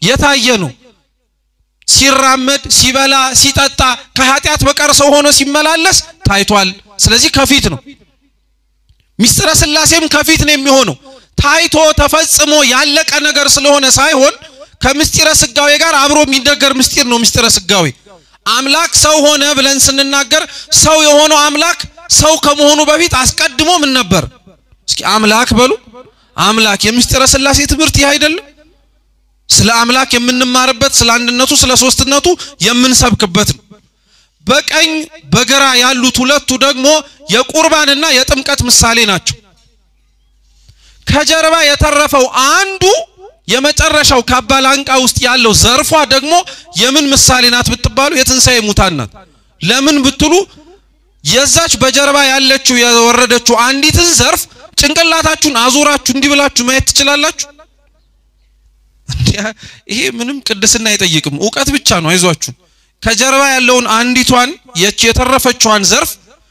የታየ ነው ሲራመድ ሲበላ ሲጠጣ ከኃጢያት በቀር ሰው ሆኖ ሲመላለስ ታይቷል ስለዚህ ከፊት ነው ምስጢረ ሥላሴም ከፊት ነው የሚሆነው ታይቶ ተፈጽሞ ያለቀ ነገር ስለሆነ ሳይሆን ከምስጢረ ሥጋዌ ጋር አብሮ የሚደገር ምስጢር ነው ምስጢረ ሥጋዌ አምላክ ሰው ሆነ ብለን ስንናገር ሰው የሆነው አምላክ ሰው ከመሆኑ በፊት አስቀድሞ ምን ነበር እስኪ አምላክ በሉ አምላክ የምስጢረ ሥላሴ ትምህርት ይሄ አይደለም ስለ አምላክ የምንማርበት ስለ አንድነቱ ስለ ሶስትነቱ የምንሰብክበት ነው በቀኝ በግራ ያሉት 2ቱ ደግሞ የቁርባንና የጥምቀት ምሳሌ ናቸው ከጀርባ የተረፈው አንዱ የመጨረሻው ካባ ላንቃ ውስጥ ያለው ዘርፏ ደግሞ የምን ምሳሌ ናት ብትባሉ የትንሳኤ ሙታን ናት ለምን ብትሉ የዛች በጀርባ ያለችው የወረደችው አንዲትን ዘርፍ ጭንቅላታችሁን አዙራችሁ እንዲብላችሁ ማየት ትችላላችሁ ይሄ ምንም ቅድስና አይጠይቅም ዕውቀት ብቻ ነው አይዟችሁ ከጀርባ ያለውን አንዲቷን የተረፈችዋን ዘርፍ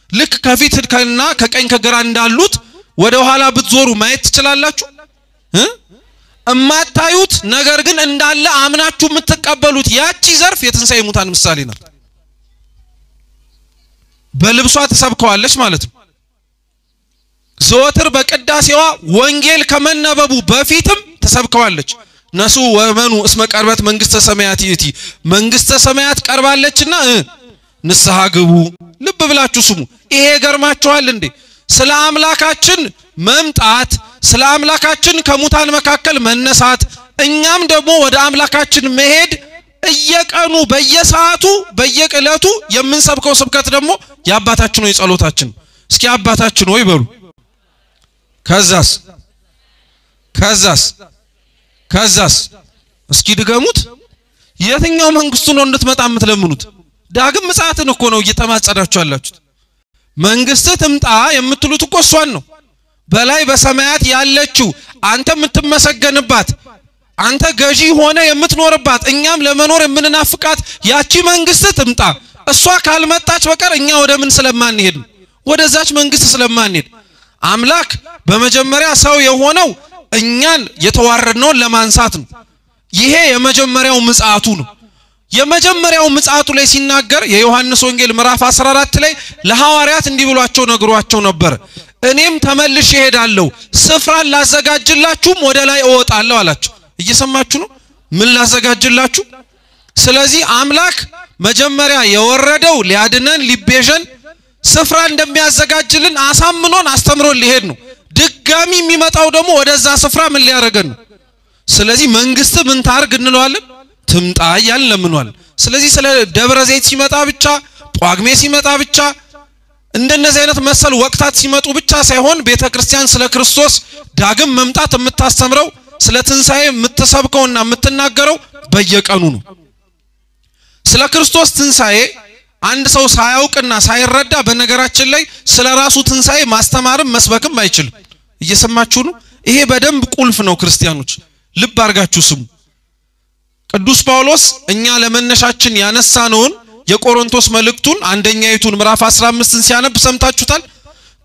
ልክ ከፊትና ከቀኝ ከግራ እንዳሉት ወደ ኋላ ብትዞሩ ማየት ትችላላችሁ እማታዩት ነገር ግን እንዳለ አምናችሁ የምትቀበሉት ያቺ ዘርፍ የትንሳኤ ሙታን ምሳሌ ናት በልብሷ ተሰብከዋለች ማለት ነው ዘወትር በቅዳሴዋ ወንጌል ከመነበቡ በፊትም ተሰብከዋለች ነሱ ወመኑ እስመ ቀርበት መንግስተ ሰማያት ይእቲ መንግስተ ሰማያት ቀርባለችና ንስሐ ግቡ ልብ ብላችሁ ስሙ ይሄ ገርማችኋል እንዴ ስለ አምላካችን መምጣት ስለ አምላካችን ከሙታን መካከል መነሳት እኛም ደግሞ ወደ አምላካችን መሄድ እየቀኑ በየሰዓቱ በየቀለቱ የምንሰብከው ስብከት ደግሞ ያባታችን ወይ ጸሎታችን እስኪ አባታችን ወይ በሉ ከዛስ እስኪ ድገሙት የትኛው መንግስቱ ነው እንድትመጣ የምትለምኑት ዳግም ምጽአትን እኮ ነው እየተማጸዳችሁ ያላችሁት መንግስት ትምጣ የምትሉት እኮ እሷን ነው በላይ በሰማያት ያለችው አንተ የምትመሰገንባት አንተ ገዢ ሆነ የምትኖርባት እኛም ለመኖር የምንናፍቃት ያቺ መንግስት ትምጣ እሷ ካልመጣች በቀር እኛ ወደ ምን ስለማንሄድ ወደዛች መንግስት ስለማንሄድ አምላክ በመጀመሪያ ሰው የሆነው እኛን የተዋረድነው ለማንሳት ነው ይሄ የመጀመሪያው ምጽአቱ ነው የመጀመሪያው ምጽአቱ ላይ ሲናገር የዮሐንስ ወንጌል ምዕራፍ 14 ላይ ለሐዋርያት እንዲብሏቸው ነግሯቸው ነበር እኔም ተመልሼ እሄዳለሁ ስፍራን ላዘጋጅላችሁም ወደ ላይ እወጣለሁ አላቸው። እየሰማችሁ ነው? ምን ላዘጋጅላችሁ? ስለዚህ አምላክ መጀመሪያ የወረደው ሊያድነን ሊቤዠን ስፍራ እንደሚያዘጋጅልን አሳምኖን አስተምሮን ሊሄድ ነው። ድጋሚ የሚመጣው ደግሞ ወደዛ ስፍራ ምን ሊያደርገን ነው? ስለዚህ መንግስት ምን ታርግ እንለዋለን? ትምጣ እያልን ለምንዋለን። ስለዚህ ስለ ደብረ ዘይት ሲመጣ ብቻ ጳጉሜ ሲመጣ ብቻ እንደነዚህ አይነት መሰል ወቅታት ሲመጡ ብቻ ሳይሆን ቤተክርስቲያን ስለ ክርስቶስ ዳግም መምጣት የምታስተምረው ስለ ትንሳኤ የምትሰብከውና የምትናገረው በየቀኑ ነው። ስለ ክርስቶስ ትንሳኤ አንድ ሰው ሳያውቅና ሳይረዳ በነገራችን ላይ ስለ ራሱ ትንሳኤ ማስተማርም መስበክም አይችልም። እየሰማችሁ ነው? ይሄ በደንብ ቁልፍ ነው። ክርስቲያኖች ልብ አርጋችሁ ስሙ። ቅዱስ ጳውሎስ እኛ ለመነሻችን ያነሳነውን የቆሮንቶስ መልእክቱን አንደኛይቱን ምዕራፍ 15ን ሲያነብ ሰምታችሁታል።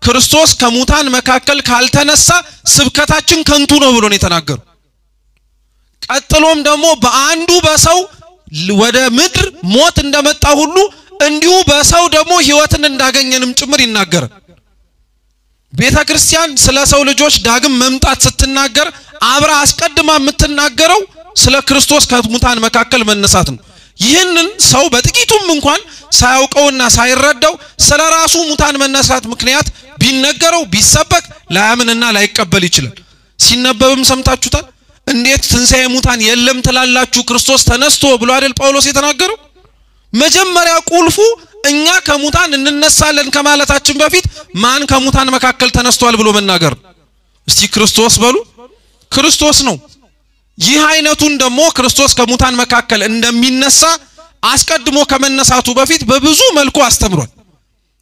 ክርስቶስ ከሙታን መካከል ካልተነሳ ስብከታችን ከንቱ ነው ብሎ ነው የተናገረው። ቀጥሎም ደግሞ በአንዱ በሰው ወደ ምድር ሞት እንደመጣ ሁሉ እንዲሁ በሰው ደግሞ ሕይወትን እንዳገኘንም ጭምር ይናገራል። ቤተክርስቲያን ስለ ሰው ልጆች ዳግም መምጣት ስትናገር አብራ አስቀድማ የምትናገረው ስለ ክርስቶስ ከሙታን መካከል መነሳት ነው። ይህንን ሰው በጥቂቱም እንኳን ሳያውቀውና ሳይረዳው ስለራሱ ሙታን መነሳት ምክንያት ቢነገረው ቢሰበክ ላያምንና ላይቀበል ይችላል። ሲነበብም ሰምታችሁታል። እንዴት ትንሣኤ ሙታን የለም ትላላችሁ? ክርስቶስ ተነስቶ ብሎ አይደል ጳውሎስ የተናገረው? መጀመሪያ ቁልፉ እኛ ከሙታን እንነሳለን ከማለታችን በፊት ማን ከሙታን መካከል ተነስቷል ብሎ መናገር። እስቲ ክርስቶስ በሉ። ክርስቶስ ነው። ይህ አይነቱን ደግሞ ክርስቶስ ከሙታን መካከል እንደሚነሳ አስቀድሞ ከመነሳቱ በፊት በብዙ መልኩ አስተምሯል።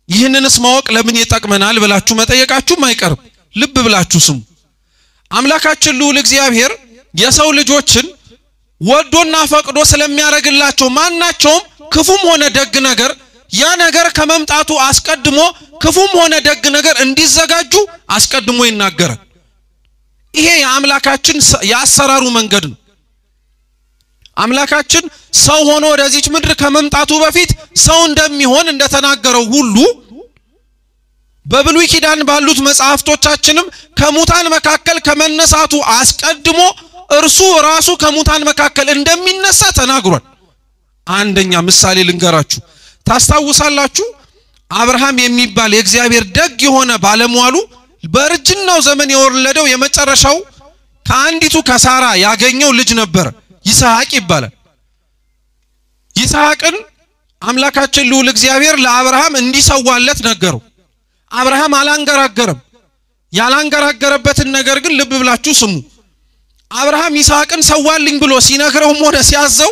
ይህንንስ ማወቅ ለምን ይጠቅመናል ብላችሁ መጠየቃችሁም አይቀርም። ልብ ብላችሁ ስሙ። አምላካችን ልዑል እግዚአብሔር የሰው ልጆችን ወዶና ፈቅዶ ስለሚያረግላቸው ማናቸውም ክፉም ሆነ ደግ ነገር ያ ነገር ከመምጣቱ አስቀድሞ ክፉም ሆነ ደግ ነገር እንዲዘጋጁ አስቀድሞ ይናገራል። ይሄ የአምላካችን ያሰራሩ መንገድ ነው። አምላካችን ሰው ሆኖ ወደዚች ምድር ከመምጣቱ በፊት ሰው እንደሚሆን እንደተናገረው ሁሉ በብሉይ ኪዳን ባሉት መጻሕፍቶቻችንም ከሙታን መካከል ከመነሳቱ አስቀድሞ እርሱ ራሱ ከሙታን መካከል እንደሚነሳ ተናግሯል። አንደኛ ምሳሌ ልንገራችሁ። ታስታውሳላችሁ? አብርሃም የሚባል የእግዚአብሔር ደግ የሆነ ባለሟሉ በርጅናው ዘመን የወለደው የመጨረሻው ከአንዲቱ ከሳራ ያገኘው ልጅ ነበር። ይስሐቅ ይባላል። ይስሐቅን አምላካችን ልዑል እግዚአብሔር ለአብርሃም እንዲሰዋለት ነገረው። አብርሃም አላንገራገረም። ያላንገራገረበትን ነገር ግን ልብ ብላችሁ ስሙ። አብርሃም ይስሐቅን ሰዋልኝ ብሎ ሲነግረውም ሆነ ሲያዘው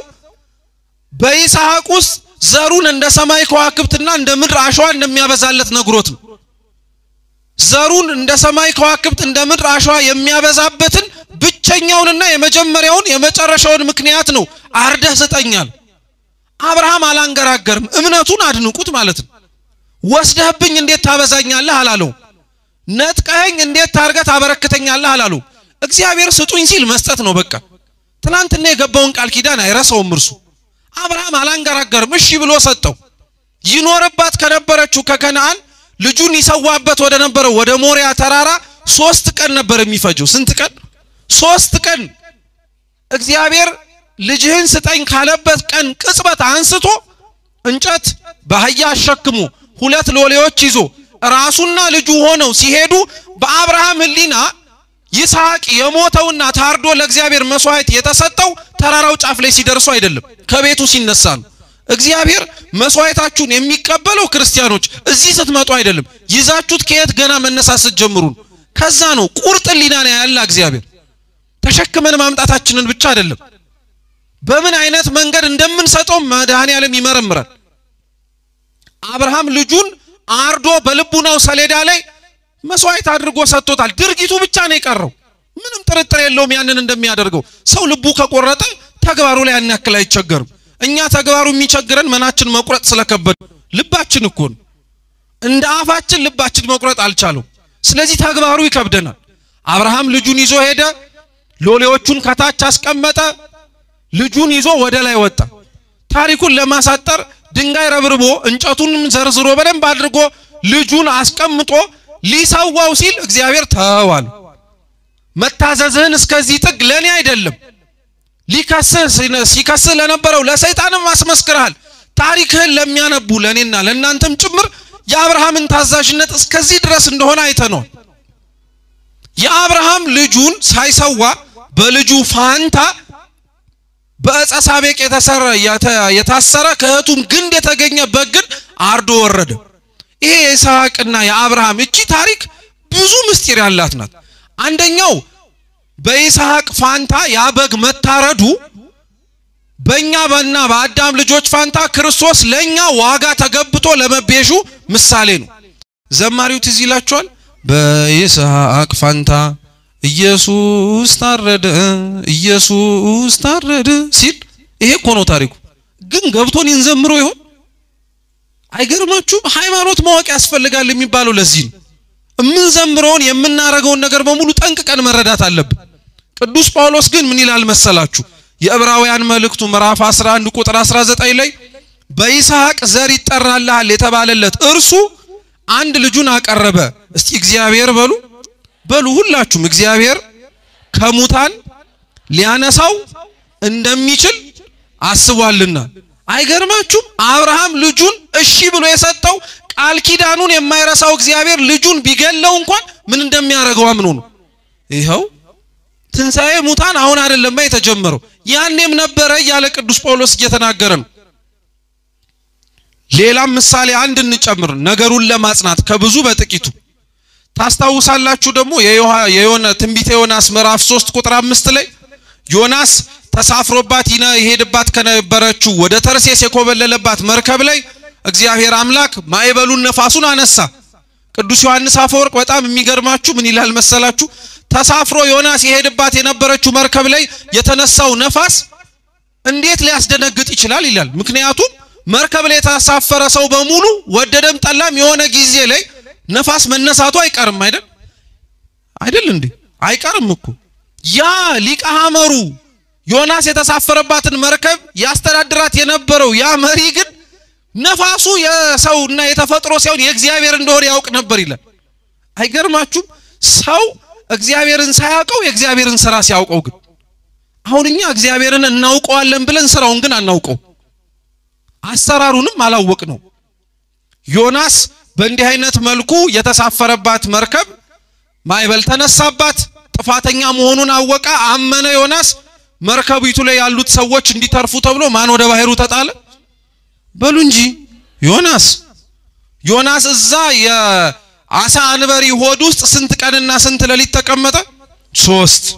በይስሐቅ ውስጥ ዘሩን እንደ ሰማይ ከዋክብትና እንደ ምድር አሸዋ እንደሚያበዛለት ነግሮት ነው። ዘሩን እንደ ሰማይ ከዋክብት እንደ ምድር አሸዋ የሚያበዛበትን ብቸኛውንና የመጀመሪያውን የመጨረሻውን ምክንያት ነው አርደህ ስጠኛል። አብርሃም አላንገራገርም። እምነቱን አድንቁት ማለት ነው። ወስደህብኝ እንዴት ታበዛኛለህ አላለው። ነጥቀኸኝ እንዴት ታርገህ ታበረክተኛለህ አላለው። እግዚአብሔር ስጡኝ ሲል መስጠት ነው በቃ። ትናንትና የገባውን ቃል ኪዳን አይረሳውም እርሱ። አብርሃም አላንገራገርም፣ እሺ ብሎ ሰጠው። ይኖርባት ከነበረችው ከከነዓን ልጁን ይሰዋበት ወደ ነበረው ወደ ሞሪያ ተራራ 3 ቀን ነበር የሚፈጀው። ስንት ቀን? 3 ቀን። እግዚአብሔር ልጅህን ስጠኝ ካለበት ቀን ቅጽበት አንስቶ እንጨት በአህያ አሸክሞ 2 ሎሌዎች ይዞ ራሱና ልጁ ሆነው ሲሄዱ በአብርሃም ሕሊና ይስሐቅ የሞተውና ታርዶ ለእግዚአብሔር መስዋዕት የተሰጠው ተራራው ጫፍ ላይ ሲደርሱ አይደለም፣ ከቤቱ ሲነሳ ነው። እግዚአብሔር መስዋዕታችሁን የሚቀበለው ክርስቲያኖች እዚህ ስትመጡ አይደለም፣ ይዛችሁት ከየት ገና መነሳሰት ጀምሩ። ከዛ ነው ቁርጥ ሕሊና ነው ያለ እግዚአብሔር። ተሸክመን ማምጣታችንን ብቻ አይደለም፣ በምን አይነት መንገድ እንደምንሰጠው መድኃኔዓለም ይመረምራል። አብርሃም ልጁን አርዶ በልቡናው ሰሌዳ ላይ መስዋዕት አድርጎ ሰጥቶታል። ድርጊቱ ብቻ ነው የቀረው። ምንም ጥርጥር የለውም ያንን እንደሚያደርገው። ሰው ልቡ ከቆረጠ ተግባሩ ላይ ያናክል አይቸገርም። እኛ ተግባሩ የሚቸግረን መናችን መቁረጥ ስለከበደ ልባችን እኮ ነው። እንደ አፋችን ልባችን መቁረጥ አልቻለው። ስለዚህ ተግባሩ ይከብደናል። አብርሃም ልጁን ይዞ ሄደ። ሎሌዎቹን ከታች አስቀመጠ። ልጁን ይዞ ወደ ላይ ወጣ። ታሪኩን ለማሳጠር ድንጋይ ረብርቦ እንጨቱንም ዘርዝሮ በደንብ አድርጎ ልጁን አስቀምጦ ሊሰዋው ሲል እግዚአብሔር ተዋል መታዘዝህን እስከዚህ ጥግ ለኔ አይደለም ሲከስስ ለነበረው ለሰይጣንም አስመስክራል ታሪክህን ለሚያነቡ ለኔና ለእናንተም ጭምር የአብርሃምን ታዛዥነት እስከዚህ ድረስ እንደሆነ አይተነዋል የአብርሃም ልጁን ሳይሰዋ በልጁ ፋንታ በዕፀ ሳቤቅ የታሰረ ከእህቱም ግንድ የተገኘ በግን አርዶ ወረደ ይሄ የይስሐቅና የአብርሃም እቺ ታሪክ ብዙ ምስጢር ያላት ናት አንደኛው በይስሐቅ ፋንታ ያበግ መታረዱ በእኛና በአዳም ልጆች ፋንታ ክርስቶስ ለኛ ዋጋ ተገብቶ ለመቤዡ ምሳሌ ነው ዘማሪው ትዝ ይላችኋል በይስሐቅ ፋንታ ኢየሱስ ታረደ ሲል ይሄ እኮ ነው ታሪኩ ግን ገብቶን እንዘምሮ ይሆን አይገርማችሁም ሃይማኖት ማወቅ ያስፈልጋል የሚባለው ለዚህ ነው እምንዘምረውን የምናረጋውን ነገር በሙሉ ጠንቅቀን መረዳት አለብን ቅዱስ ጳውሎስ ግን ምን ይላል መሰላችሁ የዕብራውያን መልእክቱ ምዕራፍ 11 ቁጥር 19 ላይ በይስሐቅ ዘር ይጠራልሃል የተባለለት እርሱ አንድ ልጁን አቀረበ እስቲ እግዚአብሔር በሉ ሁላችሁም እግዚአብሔር ከሙታን ሊያነሳው እንደሚችል አስቧልና አይገርማችሁም አብርሃም ልጁን እሺ ብሎ የሰጠው ቃል ኪዳኑን የማይረሳው እግዚአብሔር ልጁን ቢገለው እንኳን ምን እንደሚያረጋው አምኖ ነው ይሄው ትንሳኤ ሙታን አሁን አይደለም የተጀመረው ያኔም ነበረ ያለ ቅዱስ ጳውሎስ እየተናገረ ነው ሌላም ምሳሌ አንድ እንጨምር ነገሩን ለማጽናት ከብዙ በጥቂቱ ታስታውሳላችሁ ደግሞ ትንቢተ ዮናስ ምዕራፍ 3 ቁጥር 5 ላይ ዮናስ ተሳፍሮባት ይሄድባት ከነበረችው ወደ ተርሴስ የኮበለለባት መርከብ ላይ እግዚአብሔር አምላክ ማዕበሉን ነፋሱን አነሳ ቅዱስ ዮሐንስ አፈወርቅ በጣም የሚገርማችሁ ምን ይላል መሰላችሁ ተሳፍሮ ዮናስ ይሄድባት የነበረችው መርከብ ላይ የተነሳው ነፋስ እንዴት ሊያስደነግጥ ይችላል ይላል ምክንያቱም መርከብ ላይ ተሳፈረ ሰው በሙሉ ወደደም ጠላም የሆነ ጊዜ ላይ ነፋስ መነሳቱ አይቀርም አይደል እንዴ አይቀርም እኮ ያ ሊቀ ሐመሩ ዮናስ የተሳፈረባትን መርከብ ያስተዳድራት የነበረው ያ መሪ ግን ነፋሱ የሰውና የተፈጥሮ ሳይሆን የእግዚአብሔር እንደሆነ ያውቅ ነበር ይላል አይገርማችሁም ሰው እግዚአብሔርን ሳያውቀው የእግዚአብሔርን ሥራ ሲያውቀው ግን አሁንኛ እግዚአብሔርን እናውቀዋለን ብለን ሥራውን ግን አናውቀው አሰራሩንም አላወቅ ነው ዮናስ በእንዲህ አይነት መልኩ የተሳፈረባት መርከብ ማዕበል ተነሳባት ጥፋተኛ መሆኑን አወቀ አመነ ዮናስ መርከቢቱ ላይ ያሉት ሰዎች እንዲተርፉ ተብሎ ማን ወደ ባህሩ ተጣለ በሉ እንጂ ዮናስ እዛ የአሳ አንበሪ ሆድ ውስጥ ስንት ቀንና ስንት ሌሊት ተቀመጠ 3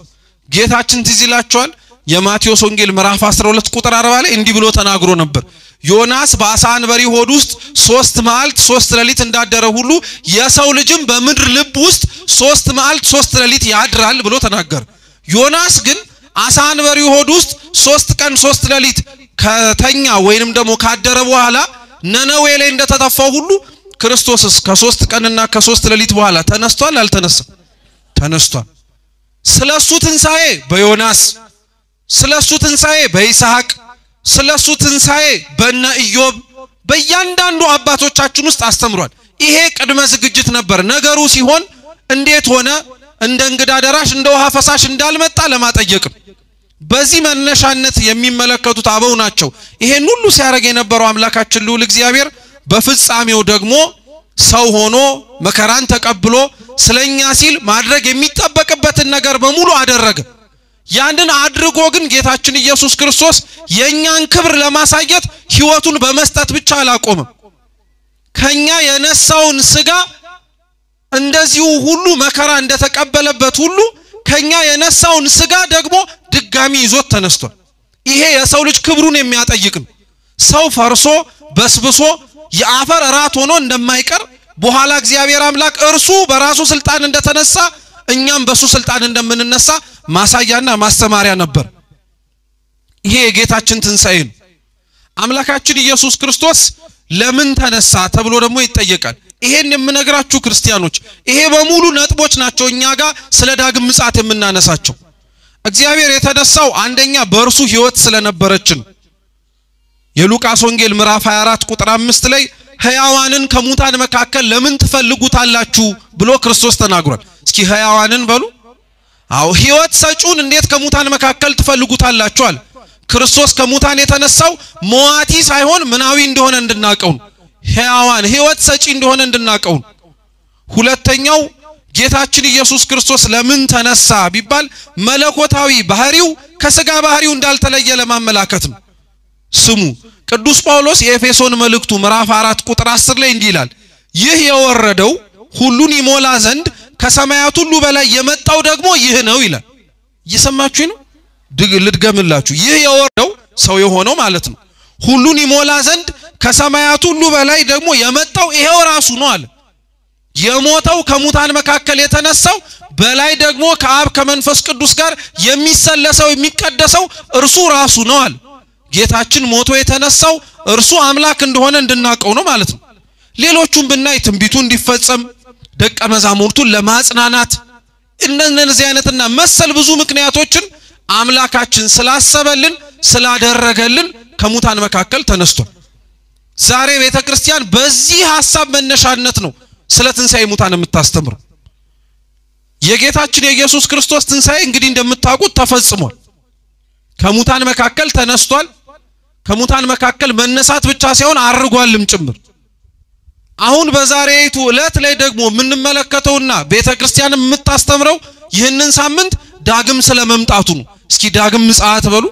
ጌታችን ትዝ ይላችኋል የማቴዎስ ወንጌል ምዕራፍ 12 ቁጥር 40 ላይ እንዲህ ብሎ ተናግሮ ነበር ዮናስ በአሳ አንበሪ ሆድ ውስጥ 3 መዓልት 3 ሌሊት እንዳደረ ሁሉ የሰው ልጅም በምድር ልብ ውስጥ 3 መዓልት 3 ሌሊት ያድራል ብሎ ተናገረ ዮናስ ግን አሳ አንበሪ ሆድ ውስጥ 3 ቀን 3 ሌሊት ከተኛ ወይንም ደግሞ ካደረ በኋላ ነነዌ ላይ እንደተተፋው ሁሉ ክርስቶስስ ከ3 ቀንና ከ3 ሌሊት በኋላ ተነስቷል አልተነሳም ተነስቷል ስለሱ ትንሳኤ በዮናስ ስለሱ ትንሳኤ በይስሐቅ ስለሱ ትንሳኤ በእነ ኢዮብ በእያንዳንዱ አባቶቻችን ውስጥ አስተምሯል ይሄ ቅድመ ዝግጅት ነበር ነገሩ ሲሆን እንዴት ሆነ እንደ እንግዳ ደራሽ እንደ ውሃ ፈሳሽ እንዳልመጣ ለማጠየቅ በዚህ መነሻነት የሚመለከቱት አበው ናቸው ይሄን ሁሉ ሲያረግ የነበረው አምላካችን ልዑል እግዚአብሔር በፍጻሜው ደግሞ ሰው ሆኖ መከራን ተቀብሎ ስለኛ ሲል ማድረግ የሚጠበቅበትን ነገር በሙሉ አደረገ ያንን አድርጎ ግን ጌታችን ኢየሱስ ክርስቶስ የኛን ክብር ለማሳየት ሕይወቱን በመስጠት ብቻ አላቆመም ከኛ የነሳውን ሥጋ እንደዚሁ ሁሉ መከራ እንደተቀበለበት ሁሉ ከኛ የነሳውን ሥጋ ደግሞ ድጋሚ ይዞት ተነስቷል ይሄ የሰው ልጅ ክብሩን የሚያጠይቅ ነው ሰው ፈርሶ በስብሶ የአፈር ራት ሆኖ እንደማይቀር በኋላ እግዚአብሔር አምላክ እርሱ በራሱ ስልጣን እንደተነሳ እኛም በሱ ስልጣን እንደምንነሳ ማሳያና ማስተማሪያ ነበር ይሄ የጌታችን ትንሳኤ ነው አምላካችን ኢየሱስ ክርስቶስ ለምን ተነሳ ተብሎ ደግሞ ይጠየቃል ይሄን የምነግራችሁ ክርስቲያኖች ይሄ በሙሉ ነጥቦች ናቸው እኛ ጋር ስለ ዳግም ምጽአት የምናነሳቸው እግዚአብሔር የተነሳው አንደኛ በእርሱ ሕይወት ስለነበረችን የሉቃስ ወንጌል ምዕራፍ 24 ቁጥር 5 ላይ ሕያዋንን ከሙታን መካከል ለምን ትፈልጉታላችሁ ብሎ ክርስቶስ ተናግሯል። እስኪ ሕያዋንን በሉ። አው ሕይወት ሰጪውን እንዴት ከሙታን መካከል ትፈልጉታላችሁ አለ። ክርስቶስ ከሙታን የተነሳው ሞዋቲ ሳይሆን ምናዊ እንደሆነ እንድናቀው ሕያዋን ሕይወት ሰጪ እንደሆነ እንድናቀው። ሁለተኛው ጌታችን ኢየሱስ ክርስቶስ ለምን ተነሳ ቢባል መለኮታዊ ባህሪው ከሥጋ ባህሪው እንዳልተለየ ለማመላከት ነው። ስሙ ቅዱስ ጳውሎስ የኤፌሶን መልእክቱ ምዕራፍ 4 ቁጥር 10 ላይ እንዲህ ይላል፣ ይህ የወረደው ሁሉን ይሞላ ዘንድ ከሰማያት ሁሉ በላይ የመጣው ደግሞ ይህ ነው ይላል። እየሰማችሁ ነው? ልድገምላችሁ። ይህ የወረደው ሰው የሆነው ማለት ነው። ሁሉን ይሞላ ዘንድ ከሰማያት ሁሉ በላይ ደግሞ የመጣው ይሄው ራሱ ነው አለ። የሞተው ከሙታን መካከል የተነሳው በላይ ደግሞ ከአብ ከመንፈስ ቅዱስ ጋር የሚሰለሰው የሚቀደሰው እርሱ ራሱ ነው አለ። ጌታችን ሞቶ የተነሳው እርሱ አምላክ እንደሆነ እንድናቀው ነው ማለት ነው። ሌሎቹም ብናይ ትንቢቱ እንዲፈጸም ደቀ መዛሙርቱን ለማጽናናት እነዚህ አይነትና መሰል ብዙ ምክንያቶችን አምላካችን ስላሰበልን ስላደረገልን ከሙታን መካከል ተነስቷል። ዛሬ ቤተክርስቲያን በዚህ ሐሳብ መነሻነት ነው ስለ ትንሣኤ ሙታን የምታስተምረው። የጌታችን የኢየሱስ ክርስቶስ ትንሣኤ እንግዲህ እንደምታውቁት ተፈጽሟል። ከሙታን መካከል ተነስቷል። ከሙታን መካከል መነሳት ብቻ ሳይሆን አርጓልም ጭምር። አሁን በዛሬቱ ዕለት ላይ ደግሞ የምንመለከተውና ቤተክርስቲያን የምታስተምረው ይህንን ሳምንት ዳግም ስለመምጣቱ ነው። እስኪ ዳግም ምጽአት በሉ።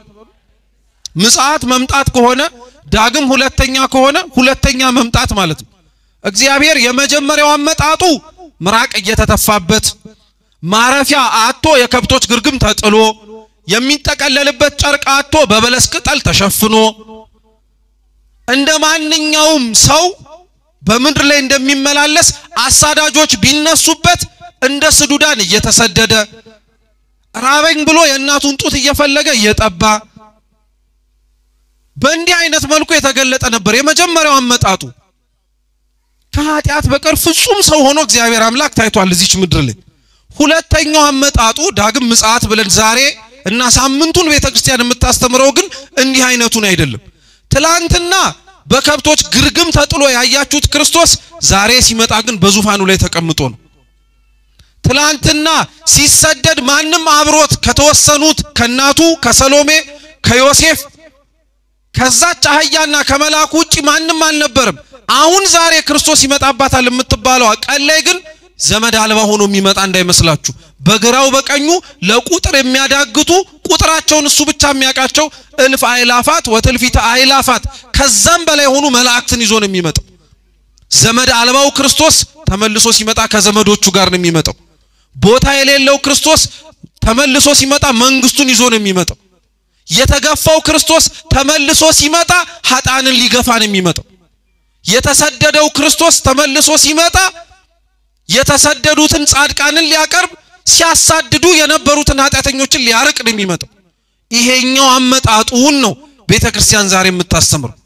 ምጽአት መምጣት ከሆነ ዳግም ሁለተኛ ከሆነ ሁለተኛ መምጣት ማለት ነው። እግዚአብሔር የመጀመሪያው አመጣጡ ምራቅ እየተተፋበት ማረፊያ አጥቶ የከብቶች ግርግም ተጥሎ የሚጠቀለልበት ጨርቅ አጥቶ በበለስ ቅጠል ተሸፍኖ እንደማንኛውም ሰው በምድር ላይ እንደሚመላለስ አሳዳጆች ቢነሱበት እንደ ስዱዳን እየተሰደደ ራበኝ ብሎ የእናቱን ጡት እየፈለገ እየጠባ በእንዲህ አይነት መልኩ የተገለጠ ነበር የመጀመሪያው አመጣጡ። ከኃጢአት በቀር ፍጹም ሰው ሆኖ እግዚአብሔር አምላክ ታይቷል እዚች ምድር ላይ። ሁለተኛው አመጣጡ ዳግም ምጽአት ብለን ዛሬ እና ሳምንቱን ቤተክርስቲያን የምታስተምረው ግን እንዲህ አይነቱን አይደለም። ትላንትና በከብቶች ግርግም ተጥሎ ያያችሁት ክርስቶስ ዛሬ ሲመጣ ግን በዙፋኑ ላይ ተቀምጦ ነው። ትላንትና ሲሰደድ ማንም አብሮት ከተወሰኑት ከናቱ ከሰሎሜ ከዮሴፍ ከዛች አህያና ከመላኩ ውጪ ማንም አልነበረም። አሁን ዛሬ ክርስቶስ ይመጣባታል የምትባለው ቀን ላይ ግን ዘመድ አልባ ሆኖ የሚመጣ እንዳይመስላችሁ። በግራው በቀኙ ለቁጥር የሚያዳግቱ ቁጥራቸውን እሱ ብቻ የሚያውቃቸው እልፍ አእላፋት ወትልፊተ አእላፋት ከዛም በላይ ሆኑ መላእክትን ይዞ ነው የሚመጣው። ዘመድ አልባው ክርስቶስ ተመልሶ ሲመጣ ከዘመዶቹ ጋር ነው የሚመጣው። ቦታ የሌለው ክርስቶስ ተመልሶ ሲመጣ መንግስቱን ይዞ ነው የሚመጣው። የተገፋው ክርስቶስ ተመልሶ ሲመጣ ኃጣንን ሊገፋ ነው የሚመጣው። የተሰደደው ክርስቶስ ተመልሶ ሲመጣ የተሰደዱትን ጻድቃንን ሊያቀርብ ሲያሳድዱ የነበሩትን ኃጢአተኞችን ሊያርቅ ነው የሚመጣው። ይሄኛው አመጣጡን ነው ቤተክርስቲያን ዛሬ የምታስተምረው።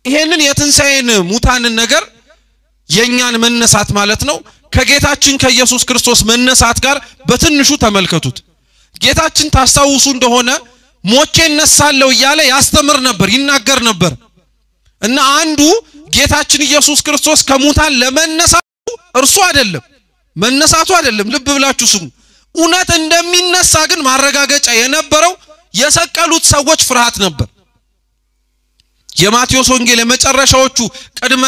ይሄንን የትንሣኤን ሙታንን ነገር የኛን መነሳት ማለት ነው ከጌታችን ከኢየሱስ ክርስቶስ መነሳት ጋር በትንሹ ተመልከቱት። ጌታችን ታስታውሱ እንደሆነ ሞቼ እነሳለሁ እያለ ያስተምር ነበር ይናገር ነበር እና አንዱ ጌታችን ኢየሱስ ክርስቶስ ከሙታን ለመነሳቱ እርሱ አይደለም መነሳቱ አይደለም። ልብ ብላችሁ ስሙ። እውነት እንደሚነሳ ግን ማረጋገጫ የነበረው የሰቀሉት ሰዎች ፍርሃት ነበር። የማቴዎስ ወንጌል የመጨረሻዎቹ ቅድመ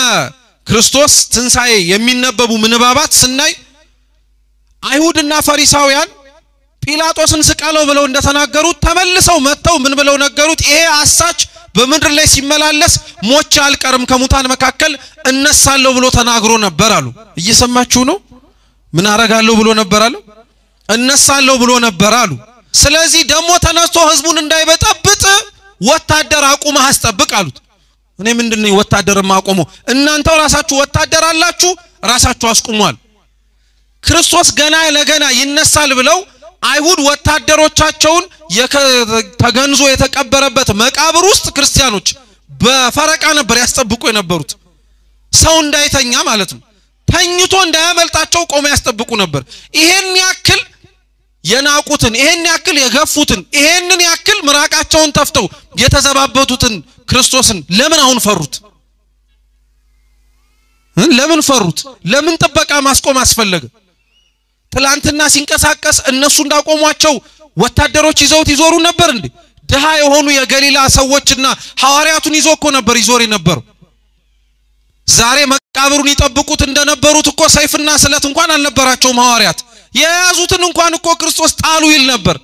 ክርስቶስ ትንሣኤ የሚነበቡ ምንባባት ስናይ አይሁድና ፈሪሳውያን ጲላጦስን ስቀለው ብለው እንደተናገሩት ተመልሰው መተው ምን ብለው ነገሩት? ይሄ አሳች በምድር ላይ ሲመላለስ ሞቼ አልቀርም ከሙታን መካከል እነሳለሁ ብሎ ተናግሮ ነበር አሉ። እየሰማችሁ ነው? ምን አረጋለሁ ብሎ ነበር አሉ? እነሳለሁ ብሎ ነበር አሉ። ስለዚህ ደሞ ተነስቶ ህዝቡን እንዳይበጠብጥ ወታደር አቁመህ አስጠብቅ አሉት። እኔ ምንድነው ወታደር ማቆመው? እናንተው ራሳችሁ ወታደር አላችሁ፣ ራሳችሁ አስቁሟል። ክርስቶስ ገና ለገና ይነሳል ብለው አይሁድ ወታደሮቻቸውን ተገንዞ የተቀበረበት መቃብር ውስጥ ክርስቲያኖች በፈረቃ ነበር ያስጠብቁ የነበሩት። ሰው እንዳይተኛ ማለት ነው። ተኝቶ እንዳያመልጣቸው ቆመው ያስጠብቁ ነበር። ይሄን ያክል የናቁትን ይሄን ያክል የገፉትን ይሄንን ያክል ምራቃቸውን ተፍተው የተዘባበቱትን ክርስቶስን ለምን አሁን ፈሩት? ለምን ፈሩት? ለምን ጥበቃ ማስቆም አስፈለገ? ትላንትና ሲንቀሳቀስ እነሱ እንዳቆሟቸው ወታደሮች ይዘውት ይዞሩ ነበር እንዴ? ድሃ የሆኑ የገሊላ ሰዎችና ሐዋርያቱን ይዞ እኮ ነበር ይዞር የነበረው። ዛሬ መቃብሩን ይጠብቁት እንደነበሩት እኮ ሰይፍና ስለት እንኳን አልነበራቸውም ሐዋርያት። የያዙትን እንኳን እኮ ክርስቶስ ጣሉ ይል ነበር።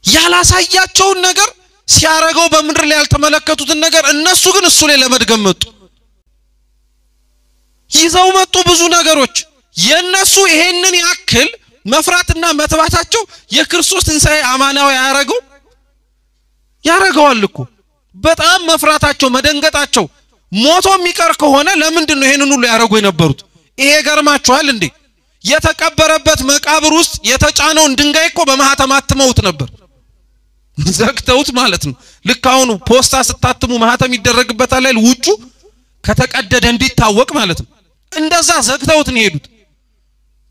ያላሳያቸውን ነገር ሲያረጋው በምድር ላይ ያልተመለከቱትን ነገር እነሱ ግን እሱ ላይ ለመድገም መጡ። ይዘው መጡ ብዙ ነገሮች። የነሱ ይሄንን ያክል መፍራትና መተባታቸው የክርስቶስ ትንሣኤ አማናዊ ያረጋዋል እኮ። በጣም መፍራታቸው መደንገጣቸው ሞቶ የሚቀር ከሆነ ለምንድን ነው ይሄንን ሁሉ ያረጉ የነበሩት? ይሄ ገርማችኋል እንዴ? የተቀበረበት መቃብር ውስጥ የተጫነውን ድንጋይ እኮ በማህተም አትመውት ነበር፣ ዘግተውት ማለት ነው። ልክ አሁን ፖስታ ስታትሙ ማህተም ይደረግበታል አይደል? ውጩ ከተቀደደ እንዲታወቅ ማለት ነው። እንደዛ ዘግተውት ነው የሄዱት።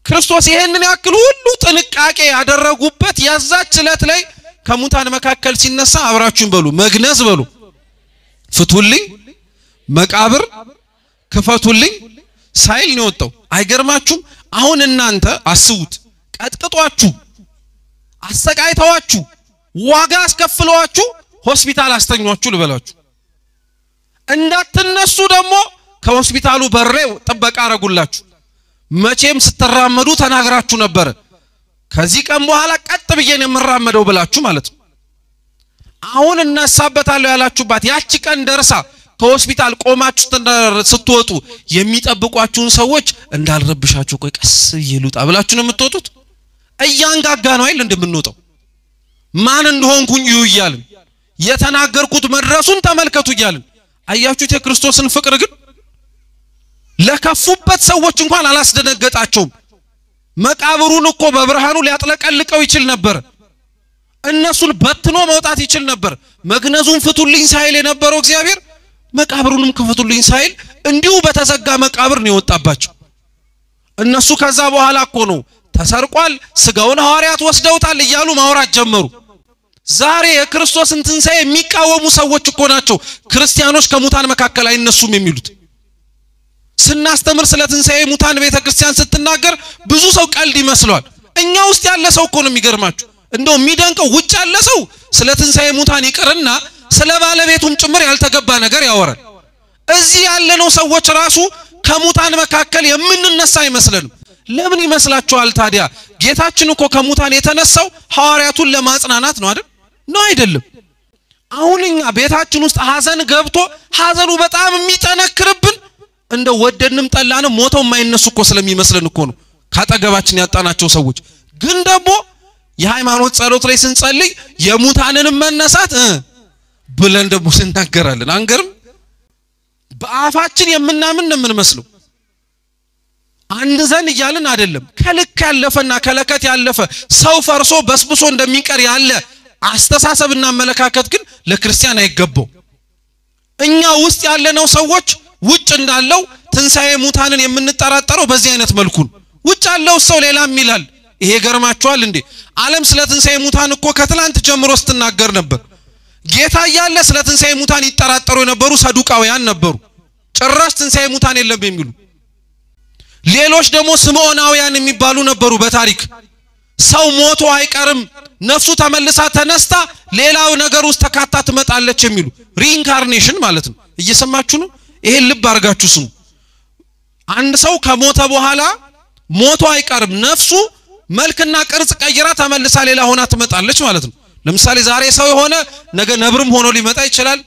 ክርስቶስ ይሄንን ያክል ሁሉ ጥንቃቄ ያደረጉበት ያዛች ዕለት ላይ ከሙታን መካከል ሲነሳ አብራችሁን በሉ መግነዝ በሉ ፍቱልኝ መቃብር ክፈቱልኝ ሳይል ነው ወጣው። አይገርማችሁም? አሁን እናንተ አስቡት፣ ቀጥቅጧችሁ አሰቃይታችሁ ዋጋ አስከፍለዋችሁ ሆስፒታል አስተኛችሁ ልበላችሁ፣ እንዳትነሱ ደግሞ ከሆስፒታሉ በሬው ጥበቃ አረጉላችሁ። መቼም ስትራመዱ ተናግራችሁ ነበር፣ ከዚህ ቀን በኋላ ቀጥ ብዬ ነው የምራመደው ብላችሁ ማለት ነው። አሁን እናሳበታለሁ ያላችሁባት ያቺ ቀን ደርሳ ከሆስፒታል ቆማችሁ ስትወጡ የሚጠብቋችሁን ሰዎች እንዳልረብሻችሁ ቆይ ቀስ ይሉጣ ብላችሁ ነው የምትወጡት። እያንጋጋ ነው አይደል እንደምንወጣው? ማን እንደሆንኩኝ ይያልን የተናገርኩት መድረሱን ተመልከቱ ይያልን። አያችሁት የክርስቶስን ፍቅር ግን ለከፉበት ሰዎች እንኳን አላስደነገጣቸውም። መቃብሩን እኮ በብርሃኑ ሊያጥለቀልቀው ይችል ነበር፣ እነሱን በትኖ መውጣት ይችል ነበር። መግነዙን ፍቱልኝ ሳይል የነበረው እግዚአብሔር መቃብሩንም ክፈቱልኝ ሳይል እንዲሁ በተዘጋ መቃብር ነው የወጣባቸው። እነሱ ከዛ በኋላ እኮ ነው ተሰርቋል ስጋውን ሐዋርያት ወስደውታል እያሉ ማውራት ጀመሩ። ዛሬ የክርስቶስን ትንሣኤ የሚቃወሙ ሰዎች እኮ ናቸው ክርስቲያኖች ከሙታን መካከል አይነሱም የሚሉት። ስናስተምር ስለ ትንሣኤ ሙታን ቤተክርስቲያን ስትናገር ብዙ ሰው ቀልድ ይመስላል። እኛ ውስጥ ያለ ሰው እኮ ነው የሚገርማችሁ። እንደው የሚደንቀው ውጭ ያለ ሰው ስለ ትንሣኤ ሙታን ይቅርና ስለ ባለቤቱም ጭምር ያልተገባ ነገር ያወራል። እዚህ ያለነው ሰዎች ራሱ ከሙታን መካከል የምንነሳ አይመስልንም። ለምን ይመስላችኋል ታዲያ? ጌታችን እኮ ከሙታን የተነሳው ሐዋርያቱን ለማጽናናት ነው አይደል? ነው አይደለም? አሁን እኛ ቤታችን ውስጥ ሐዘን ገብቶ ሐዘኑ በጣም የሚጠነክርብን እንደ ወደድንም ጠላንም ሞተው የማይነሱ እኮ ስለሚመስለን እኮ ነው ካጠገባችን ያጣናቸው ሰዎች። ግን ደግሞ የሃይማኖት ጸሎት ላይ ስንጸልይ የሙታንንም መነሳት ብለን ደግሞ ስንናገራለን። አንገርም? በአፋችን የምናምን ነው የምንመስለው። አንድ ዘን እያልን አይደለም። ከልክ ያለፈና ከለከት ያለፈ ሰው ፈርሶ በስብሶ እንደሚቀር ያለ አስተሳሰብና አመለካከት ግን ለክርስቲያን አይገባው። እኛ ውስጥ ያለነው ሰዎች ውጭ እንዳለው ትንሣኤ ሙታንን የምንጠራጠረው በዚህ አይነት መልኩ ነው። ውጭ ያለው ሰው ሌላም ይላል። ይሄ ገርማችኋል እንዴ? ዓለም ስለ ትንሣኤ ሙታን እኮ ከትላንት ጀምሮ ስትናገር ነበር። ጌታ ያለ ስለ ትንሣኤ ሙታን ይጠራጠሩ የነበሩ ሰዱቃውያን ነበሩ፣ ጭራሽ ትንሣኤ ሙታን የለም የሚሉ። ሌሎች ደግሞ ስምዖናውያን የሚባሉ ነበሩ። በታሪክ ሰው ሞቶ አይቀርም ነፍሱ ተመልሳ ተነስታ ሌላው ነገር ውስጥ ተካታ ትመጣለች የሚሉ ሪኢንካርኔሽን ማለት ነው። እየሰማችሁ ነው? ይሄን ልብ አርጋችሁ ስሙ። አንድ ሰው ከሞተ በኋላ ሞቶ አይቀርም ነፍሱ መልክና ቅርጽ ቀይራ ተመልሳ ሌላ ሆና ትመጣለች ማለት ነው። ለምሳሌ ዛሬ ሰው የሆነ ነገ ነብርም ሆኖ ሊመጣ ይችላል።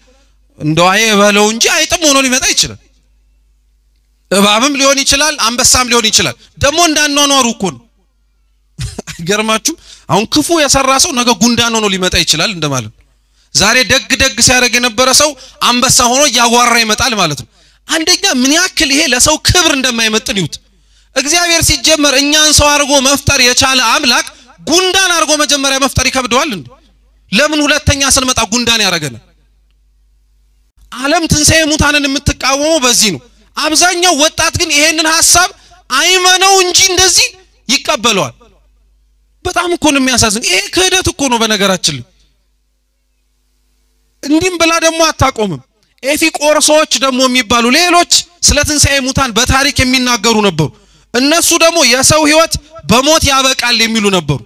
እንደው አይበለው እንጂ አይጥም ሆኖ ሊመጣ ይችላል። እባብም ሊሆን ይችላል፣ አንበሳም ሊሆን ይችላል። ደግሞ እንዳንኗኗሩ እኮ ነው። አይገርማችሁም? አሁን ክፉ የሰራ ሰው ነገ ጉንዳን ሆኖ ሊመጣ ይችላል እንደማለት ነው። ዛሬ ደግ ሲያደርግ የነበረ ሰው አንበሳ ሆኖ ያዋራ ይመጣል ማለት ነው። አንደኛ ምን ያክል ይሄ ለሰው ክብር እንደማይመጥን ይሁት። እግዚአብሔር ሲጀመር እኛን ሰው አድርጎ መፍጠር የቻለ አምላክ ጉንዳን አድርጎ መጀመሪያ መፍጠር ይከብደዋል እንዴ? ለምን ሁለተኛ ስንመጣ ጉንዳን ያደርገናል? ዓለም ትንሣኤ ሙታንን የምትቃወመው በዚህ ነው። አብዛኛው ወጣት ግን ይሄንን ሐሳብ አይመነው እንጂ እንደዚህ ይቀበለዋል። በጣም እኮ ነው የሚያሳዝን። ይሄ ክህደት እኮ ነው በነገራችን። እንዲም ብላ ደግሞ አታቆምም። ኤፊቆርሶች ደግሞ የሚባሉ ሌሎች ስለ ትንሣኤ ሙታን በታሪክ የሚናገሩ ነበሩ እነሱ ደግሞ የሰው ህይወት በሞት ያበቃል የሚሉ ነበሩ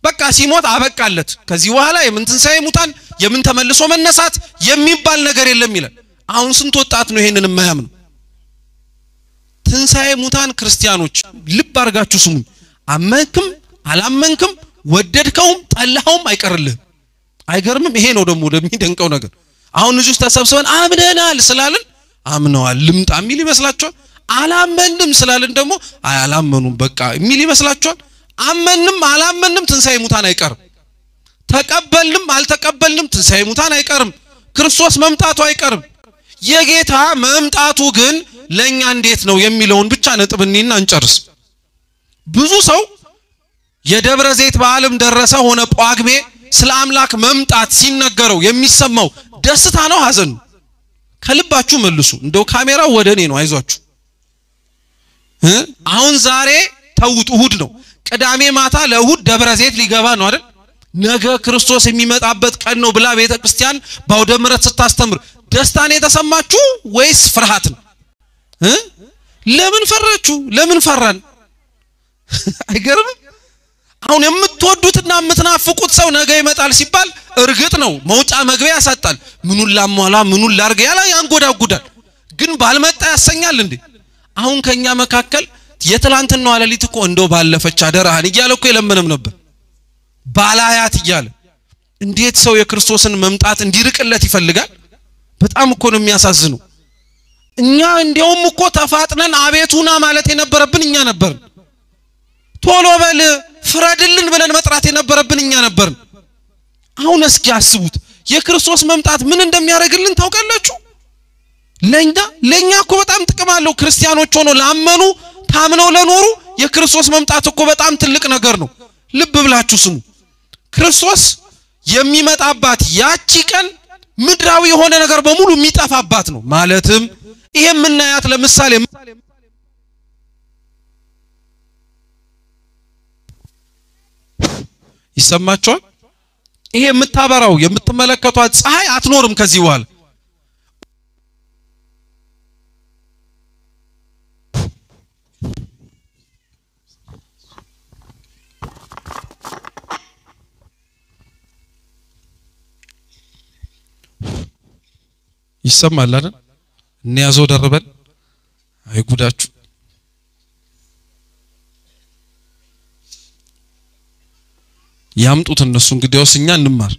በቃ ሲሞት አበቃለት ከዚህ በኋላ የምን ትንሣኤ ሙታን የምን ተመልሶ መነሳት የሚባል ነገር የለም ይላል አሁን ስንት ወጣት ነው ይሄንን የማያምኑ ትንሣኤ ሙታን ክርስቲያኖች ልብ አርጋችሁ ስሙ አመንክም አላመንክም ወደድከውም ጠላኸውም አይቀርልህ አይገርምም ይሄ ነው ደግሞ ለሚደንቀው ነገር አሁን እዚህ ተሰብስበን አምነናል ስላልን አምነዋል ልምጣ ሚል ይመስላችኋል አላመንም ስላልን ደግሞ አላመኑም በቃ ሚል ይመስላችኋል አመንም አላመንም ትንሣኤ ሙታን አይቀርም ተቀበልንም አልተቀበልንም ትንሣኤ ሙታን አይቀርም ክርስቶስ መምጣቱ አይቀርም የጌታ መምጣቱ ግን ለኛ እንዴት ነው የሚለውን ብቻ ነጥብኒና እንጨርስ ብዙ ሰው የደብረ ዘይት በዓለም ደረሰ ሆነ ጳጉሜ ስለ አምላክ መምጣት ሲነገረው የሚሰማው ደስታ ነው ሐዘን ከልባችሁ መልሱ እንደው ካሜራው ወደኔ ነው አይዟችሁ አሁን ዛሬ ተውት እሁድ ነው ቅዳሜ ማታ ለእሁድ ደብረ ዘይት ሊገባ ነው አይደል ነገ ክርስቶስ የሚመጣበት ቀን ነው ብላ ቤተክርስቲያን ባውደ ምሕረት ስታስተምር ደስታን የተሰማችሁ ወይስ ፍርሃት ነው ለምን ፈራችሁ ለምን ፈራን አይገርም አሁን የምትወዱትና የምትናፍቁት ሰው ነገ ይመጣል ሲባል እርግጥ ነው መውጫ መግቢያ ያሳጣል ምኑን ላሟላ ምኑን ላርግ ያላ ያንጎዳጉዳል ግን ባልመጣ ያሰኛል እንዴ አሁን ከኛ መካከል የትላንትናው አለሊት እኮ እንደው ባለፈች አደራህን ይያለ እኮ የለምንም ነበር ባላያት ይያለ እንዴት ሰው የክርስቶስን መምጣት እንዲርቅለት ይፈልጋል በጣም እኮ ነው የሚያሳዝነው እኛ እንደውም እኮ ተፋጥነን አቤቱና ማለት የነበረብን እኛ ነበርን ቶሎ በል ፍረድልን ብለን መጥራት የነበረብን እኛ ነበርን አሁን እስኪ አስቡት የክርስቶስ መምጣት ምን እንደሚያደርግልን ታውቃላችሁ ለኛ እኮ በጣም ጥቅም አለው ክርስቲያኖች ሆኖ ላመኑ ታምነው ለኖሩ የክርስቶስ መምጣት እኮ በጣም ትልቅ ነገር ነው ልብ ብላችሁ ስሙ ክርስቶስ የሚመጣባት ያቺ ቀን ምድራዊ የሆነ ነገር በሙሉ የሚጠፋባት ነው ማለትም ይሄ ምናያት ለምሳሌ ይሰማችኋል ይሄ የምታበራው የምትመለከቷት ፀሐይ አትኖርም ከዚህ በኋላ ይሰማል አይደል እንያዘው ደርበን አይጉዳችሁ ያምጡት እነሱ እንግዲያውስ እኛ እንማር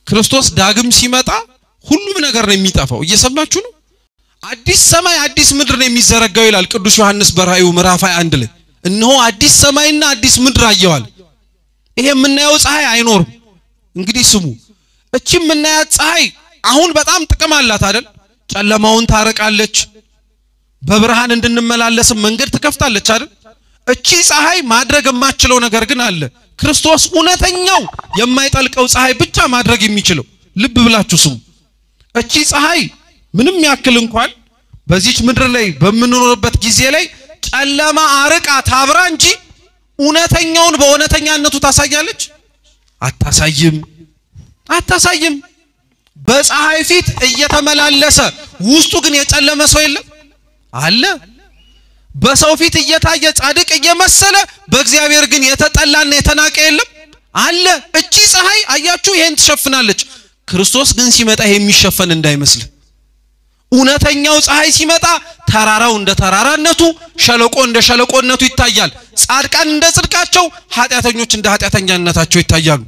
ክርስቶስ ዳግም ሲመጣ ሁሉም ነገር ነው የሚጠፋው እየሰማችሁ ነው አዲስ ሰማይ አዲስ ምድር ነው የሚዘረጋው ይላል ቅዱስ ዮሐንስ በራእዩ ምዕራፍ 21 ላይ እነሆ አዲስ ሰማይና አዲስ ምድር አየዋል ይሄ የምናየው ፀሐይ አይኖርም እንግዲህ ስሙ እቺ የምናያት ፀሐይ አሁን በጣም ጥቅም አላት አይደል ጨለማውን ታረቃለች በብርሃን እንድንመላለስ መንገድ ትከፍታለች አይደል እቺ ፀሐይ ማድረግ የማይችለው ነገር ግን አለ ክርስቶስ እውነተኛው የማይጠልቀው ፀሐይ ብቻ ማድረግ የሚችለው ልብ ብላችሁ ስሙ እቺ ፀሐይ ምንም ያክል እንኳን በዚች ምድር ላይ በመኖርበት ጊዜ ላይ ጨለማ አርቃ ታብራ እንጂ እውነተኛውን በእውነተኛነቱ ታሳያለች አታሳይም በፀሐይ ፊት እየተመላለሰ ውስጡ ግን የጨለመ ሰው የለም አለ በሰው ፊት እየታየ ጻድቅ እየመሰለ በእግዚአብሔር ግን የተጠላና የተናቀ የለም አለ እቺ ፀሐይ አያችሁ ይሄን ትሸፍናለች ክርስቶስ ግን ሲመጣ ይሄ የሚሸፈን እንዳይመስል እውነተኛው ፀሐይ ሲመጣ ተራራው እንደ ተራራነቱ ሸለቆ እንደ ሸለቆነቱ ይታያል ጻድቃን እንደ ጽድቃቸው ኃጢያተኞች እንደ ኃጢያተኛነታቸው ይታያሉ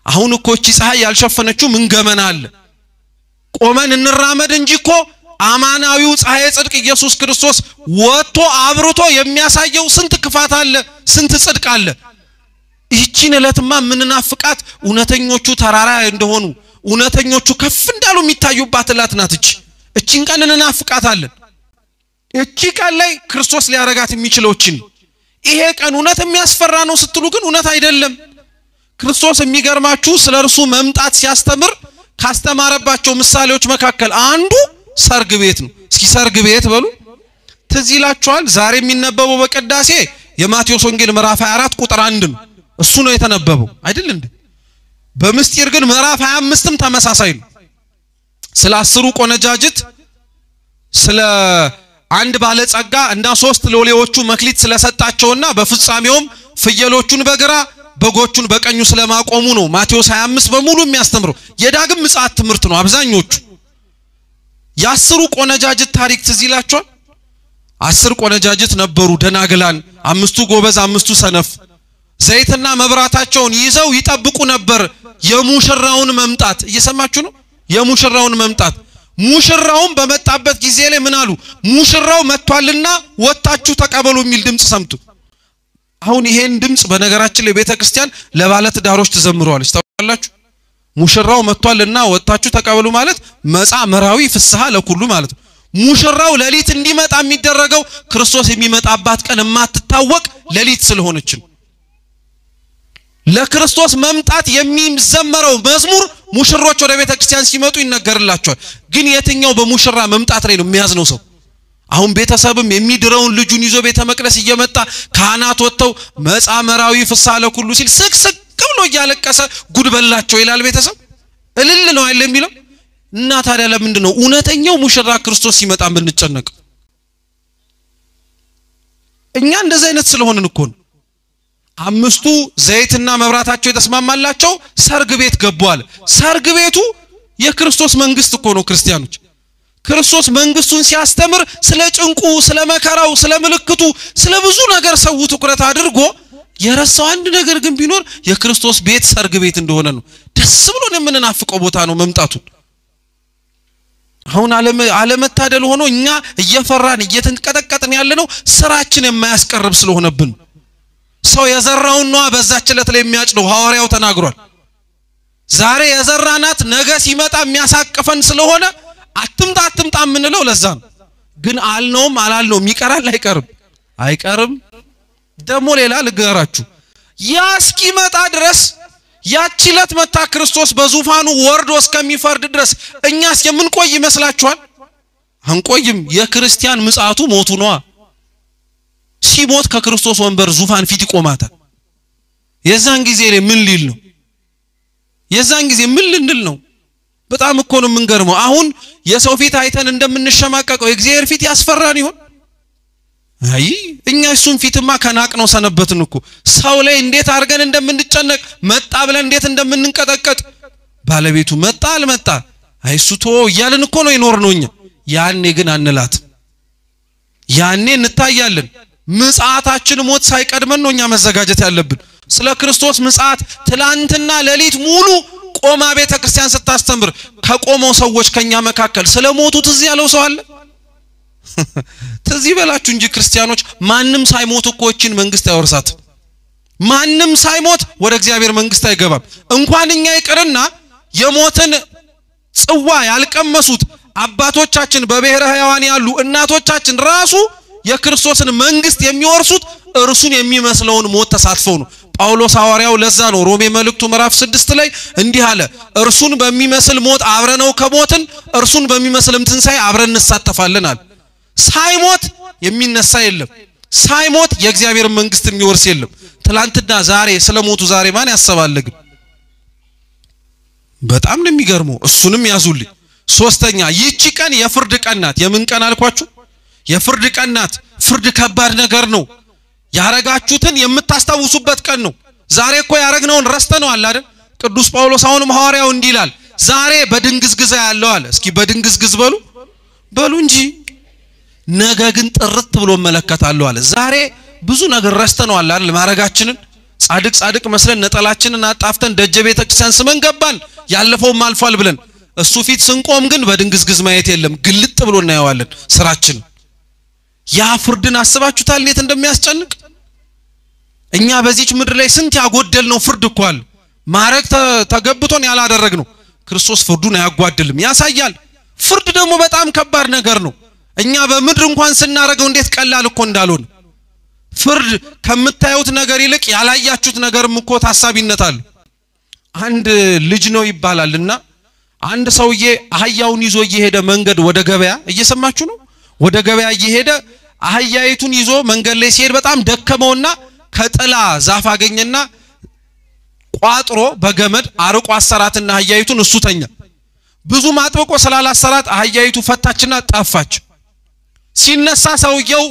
አሁን እኮ እቺ ፀሐይ ያልሸፈነችው ምን ገመና አለ ቆመን እንራመድ እንጂ እኮ አማናዊው ፀሐይ ጽድቅ ኢየሱስ ክርስቶስ ወጥቶ አብርቶ የሚያሳየው ስንት ክፋት አለ ስንት ጽድቅ አለ ይቺን እለትማ ምንናፍቃት እውነተኞቹ ተራራ እንደሆኑ እውነተኞቹ ከፍ እንዳሉ የሚታዩባት እለት ናት እቺን ቀን እንናፍቃታለን እቺ ቀን ላይ ክርስቶስ ሊያረጋት የሚችለው ይሄ ቀን እውነት የሚያስፈራ ነው ስትሉ ግን እውነት አይደለም ክርስቶስ የሚገርማችሁ ስለርሱ መምጣት ሲያስተምር ካስተማረባቸው ምሳሌዎች መካከል አንዱ ሰርግ ቤት ነው እስኪ ሰርግ ቤት በሉ ትዝ ይላችኋል ዛሬ የሚነበበው በቅዳሴ የማቴዎስ ወንጌል ምዕራፍ 24 ቁጥር 1 ነው እሱ ነው የተነበበው አይደል እንዴ በምስጢር ግን ምዕራፍ 25ም ተመሳሳይ ነው ስለ 10 ቆነጃጅት ስለ አንድ ባለጸጋ እና 3 ሎሌዎቹ መክሊት ስለሰጣቸውና በፍጻሜውም ፍየሎቹን በግራ በጎቹን በቀኙ ስለማቆሙ ነው ማቴዎስ 25 በሙሉ የሚያስተምረው። የዳግም ምጽአት ትምህርት ነው አብዛኞቹ። የ10 ቆነጃጅት ታሪክ ትዝ ይላችኋል? 10 ቆነጃጅት ነበሩ ደናግላን፣ 5ቱ ጎበዝ 5ቱ ሰነፍ። ዘይትና መብራታቸውን ይዘው ይጠብቁ ነበር የሙሽራውን መምጣት። እየሰማችሁ ነው? የሙሽራውን መምጣት። ሙሽራውን በመጣበት ጊዜ ላይ ምን አሉ? ሙሽራው መጥቷልና ወጣችሁ ተቀበሉ የሚል ድምጽ ሰምቱ። አሁን ይሄን ድምጽ በነገራችን ላይ ቤተክርስቲያን ለባለትዳሮች ትዘምረዋለች። ታውቃላችሁ? ሙሽራው መጥቷልና ወጣችሁ ተቀበሉ ማለት መጻ መራዊ ፍስሐ ለኩሉ ማለት ነው። ሙሽራው ሌሊት እንዲመጣ የሚደረገው ክርስቶስ የሚመጣባት ቀን የማትታወቅ ሌሊት ስለሆነች ነው። ለክርስቶስ መምጣት የሚዘመረው መዝሙር ሙሽሮች ወደ ቤተክርስቲያን ሲመጡ ይነገርላቸዋል። ግን የትኛው በሙሽራ መምጣት ላይ ነው የሚያዝነው ሰው? አሁን ቤተሰብም የሚድረውን ልጁን ይዞ ቤተ መቅደስ እየመጣ ካህናት ወጥተው መጻ መራዊ ፍስሐ ለኩሉ ሲል ስቅስቅ ብሎ እያለቀሰ ጉድ በላቸው ይላል ቤተሰብ። እልል ነው አይደል የሚለው? እና ታዲያ ለምንድን ነው እውነተኛው ሙሽራ ክርስቶስ ሲመጣ የምንጨነቅ? እኛ እንደዛ አይነት ስለሆነን እኮ ነው። 5ቱ ዘይትና መብራታቸው የተስማማላቸው ሰርግ ቤት ገቧል። ሰርግ ቤቱ የክርስቶስ መንግስት እኮ ነው ክርስቲያኖች። ክርስቶስ መንግስቱን ሲያስተምር ስለ ጭንቁ፣ ስለ መከራው፣ ስለ ምልክቱ፣ ስለ ብዙ ነገር ሰው ትኩረት አድርጎ የረሳው አንድ ነገር ግን ቢኖር የክርስቶስ ቤት ሰርግ ቤት እንደሆነ ነው። ደስ ብሎን የምንናፍቀው ቦታ ነው መምጣቱ። አሁን አለመታደል ሆኖ እኛ እየፈራን እየተንቀጠቀጥን ያለነው ስራችን የማያስቀርብ ስለሆነብን። ሰው የዘራውን ነው በዛች ዕለት ላይ የሚያጭደው ሐዋርያው ተናግሯል። ዛሬ የዘራናት ነገ ሲመጣ የሚያሳቅፈን ስለሆነ አትምጣ ምንለው ለዛ ነው። ግን አልነውም አላልነውም ይቀራል አይቀርም። ደግሞ ሌላ ልገራችሁ፣ ያ እስኪመጣ ድረስ ያቺ ዕለት መጣ ክርስቶስ በዙፋኑ ወርዶ እስከሚፈርድ ድረስ እኛስ የምንቆይ ይመስላችኋል? አንቆይም። የክርስቲያን ምጽአቱ ሞቱ ነው። ሲሞት ከክርስቶስ ወንበር ዙፋን ፊት ይቆማታል። የዛን ጊዜ ላይ ምን ሊል ነው? የዛን ጊዜ ምን ልንል ነው? በጣም እኮ ነው የምንገርመው። አሁን የሰው ፊት አይተን እንደምንሸማቀቀው የእግዚአብሔር ፊት ያስፈራን ይሆን? አይ እኛ እሱን ፊትማ ከናቅነው ሰነበትን እኮ። ሰው ላይ እንዴት አድርገን እንደምንጨነቅ መጣ ብለን እንዴት እንደምንንቀጠቀጥ ባለቤቱ መጣ አልመጣ አይሱቶ እያልን እኮ ነው የኖርነው እኛ። ያኔ ግን አንላት። ያኔ እንታያለን። ምጽአታችን ሞት ሳይቀድመን ነው እኛ መዘጋጀት ያለብን። ስለ ክርስቶስ ምጽአት ትላንትና ሌሊት ሙሉ ቆማ ቤተክርስቲያን ስታስተምር ከቆመው ሰዎች ከኛ መካከል ስለሞቱ ትዝ ያለው ሰው አለ? ትዝ ይበላችሁ እንጂ ክርስቲያኖች ማንም ሳይሞት እኮ እቺን መንግስት አይወርሳት። ማንም ሳይሞት ወደ እግዚአብሔር መንግስት አይገባም። እንኳን እኛ ይቅርና የሞትን ጽዋ ያልቀመሱት አባቶቻችን በብሔረ ሕያዋን ያሉ እናቶቻችን ራሱ የክርስቶስን መንግስት የሚወርሱት እርሱን የሚመስለውን ሞት ተሳትፈው ነው። ጳውሎስ ሐዋርያው ለዛ ነው ሮሜ መልእክቱ ምዕራፍ 6 ላይ እንዲህ አለ፣ እርሱን በሚመስል ሞት አብረነው ከሞትን እርሱን በሚመስልም ትንሣኤ አብረን እንሳተፋለን አለ። ሳይሞት የሚነሳ የለም። ሳይሞት የእግዚአብሔር መንግስት የሚወርስ የለም። ትላንትና ዛሬ ስለሞቱ ዛሬ ማን ያሰባል? ግን በጣም ነው የሚገርመው። እሱንም ያዙልኝ። ሶስተኛ ይቺ ቀን የፍርድ ቀን ናት። የምን ቀን አልኳችሁ? የፍርድ ቀን ናት። ፍርድ ከባድ ነገር ነው። ያረጋችሁትን የምታስታውሱበት ቀን ነው። ዛሬ እኮ ያረግነውን ረስተነዋል አይደል? ቅዱስ ጳውሎስ አሁንም ሐዋርያው እንዲህ ይላል፣ ዛሬ በድንግዝግዝ ያለው አለ። እስኪ በድንግዝግዝ በሉ እንጂ ነገ ግን ጥርት ብሎ መለከታለሁ አለ። ዛሬ ብዙ ነገር ረስተነዋል አይደል? ማረጋችንን ጻድቅ መስለን ነጠላችንን አጣፍተን ደጀ ቤተ ክርስቲያን ስመን ገባን። ያለፈውም አልፏል ብለን እሱ ፊት ስንቆም ግን በድንግዝግዝ ማየት የለም፣ ግልጥ ብሎ እናየዋለን ስራችን። ያ ፍርድን አስባችሁታል እንዴት እንደሚያስጨንቅ? እኛ በዚች ምድር ላይ ስንት ያጎደልነው ፍርድ እኮ አለ። ማረግ ተገብቶን ያላደረግነው ክርስቶስ ፍርዱን አያጓድልም፣ ያሳያል። ፍርድ ደግሞ በጣም ከባድ ነገር ነው። እኛ በምድር እንኳን ስናረገው እንዴት ቀላል እኮ እንዳልሆነ ፍርድ ከምታዩት ነገር ይልቅ ያላያችሁት ነገርም እኮ ታሳቢነት አለ። አንድ ልጅ ነው ይባላልና አንድ ሰውዬ አህያውን ይዞ እየሄደ መንገድ ወደ ገበያ፣ እየሰማችሁ ነው? ወደ ገበያ እየሄደ አህያይቱን ይዞ መንገድ ላይ ሲሄድ በጣም ደከመውና ከጥላ ዛፍ አገኘና ቋጥሮ በገመድ አርቆ አሰራትና አህያይቱን እሱ ተኛ። ብዙ ማጥብቆ ስላላሰራት አህያይቱ ፈታችና ጠፋች። ሲነሳ ሰውየው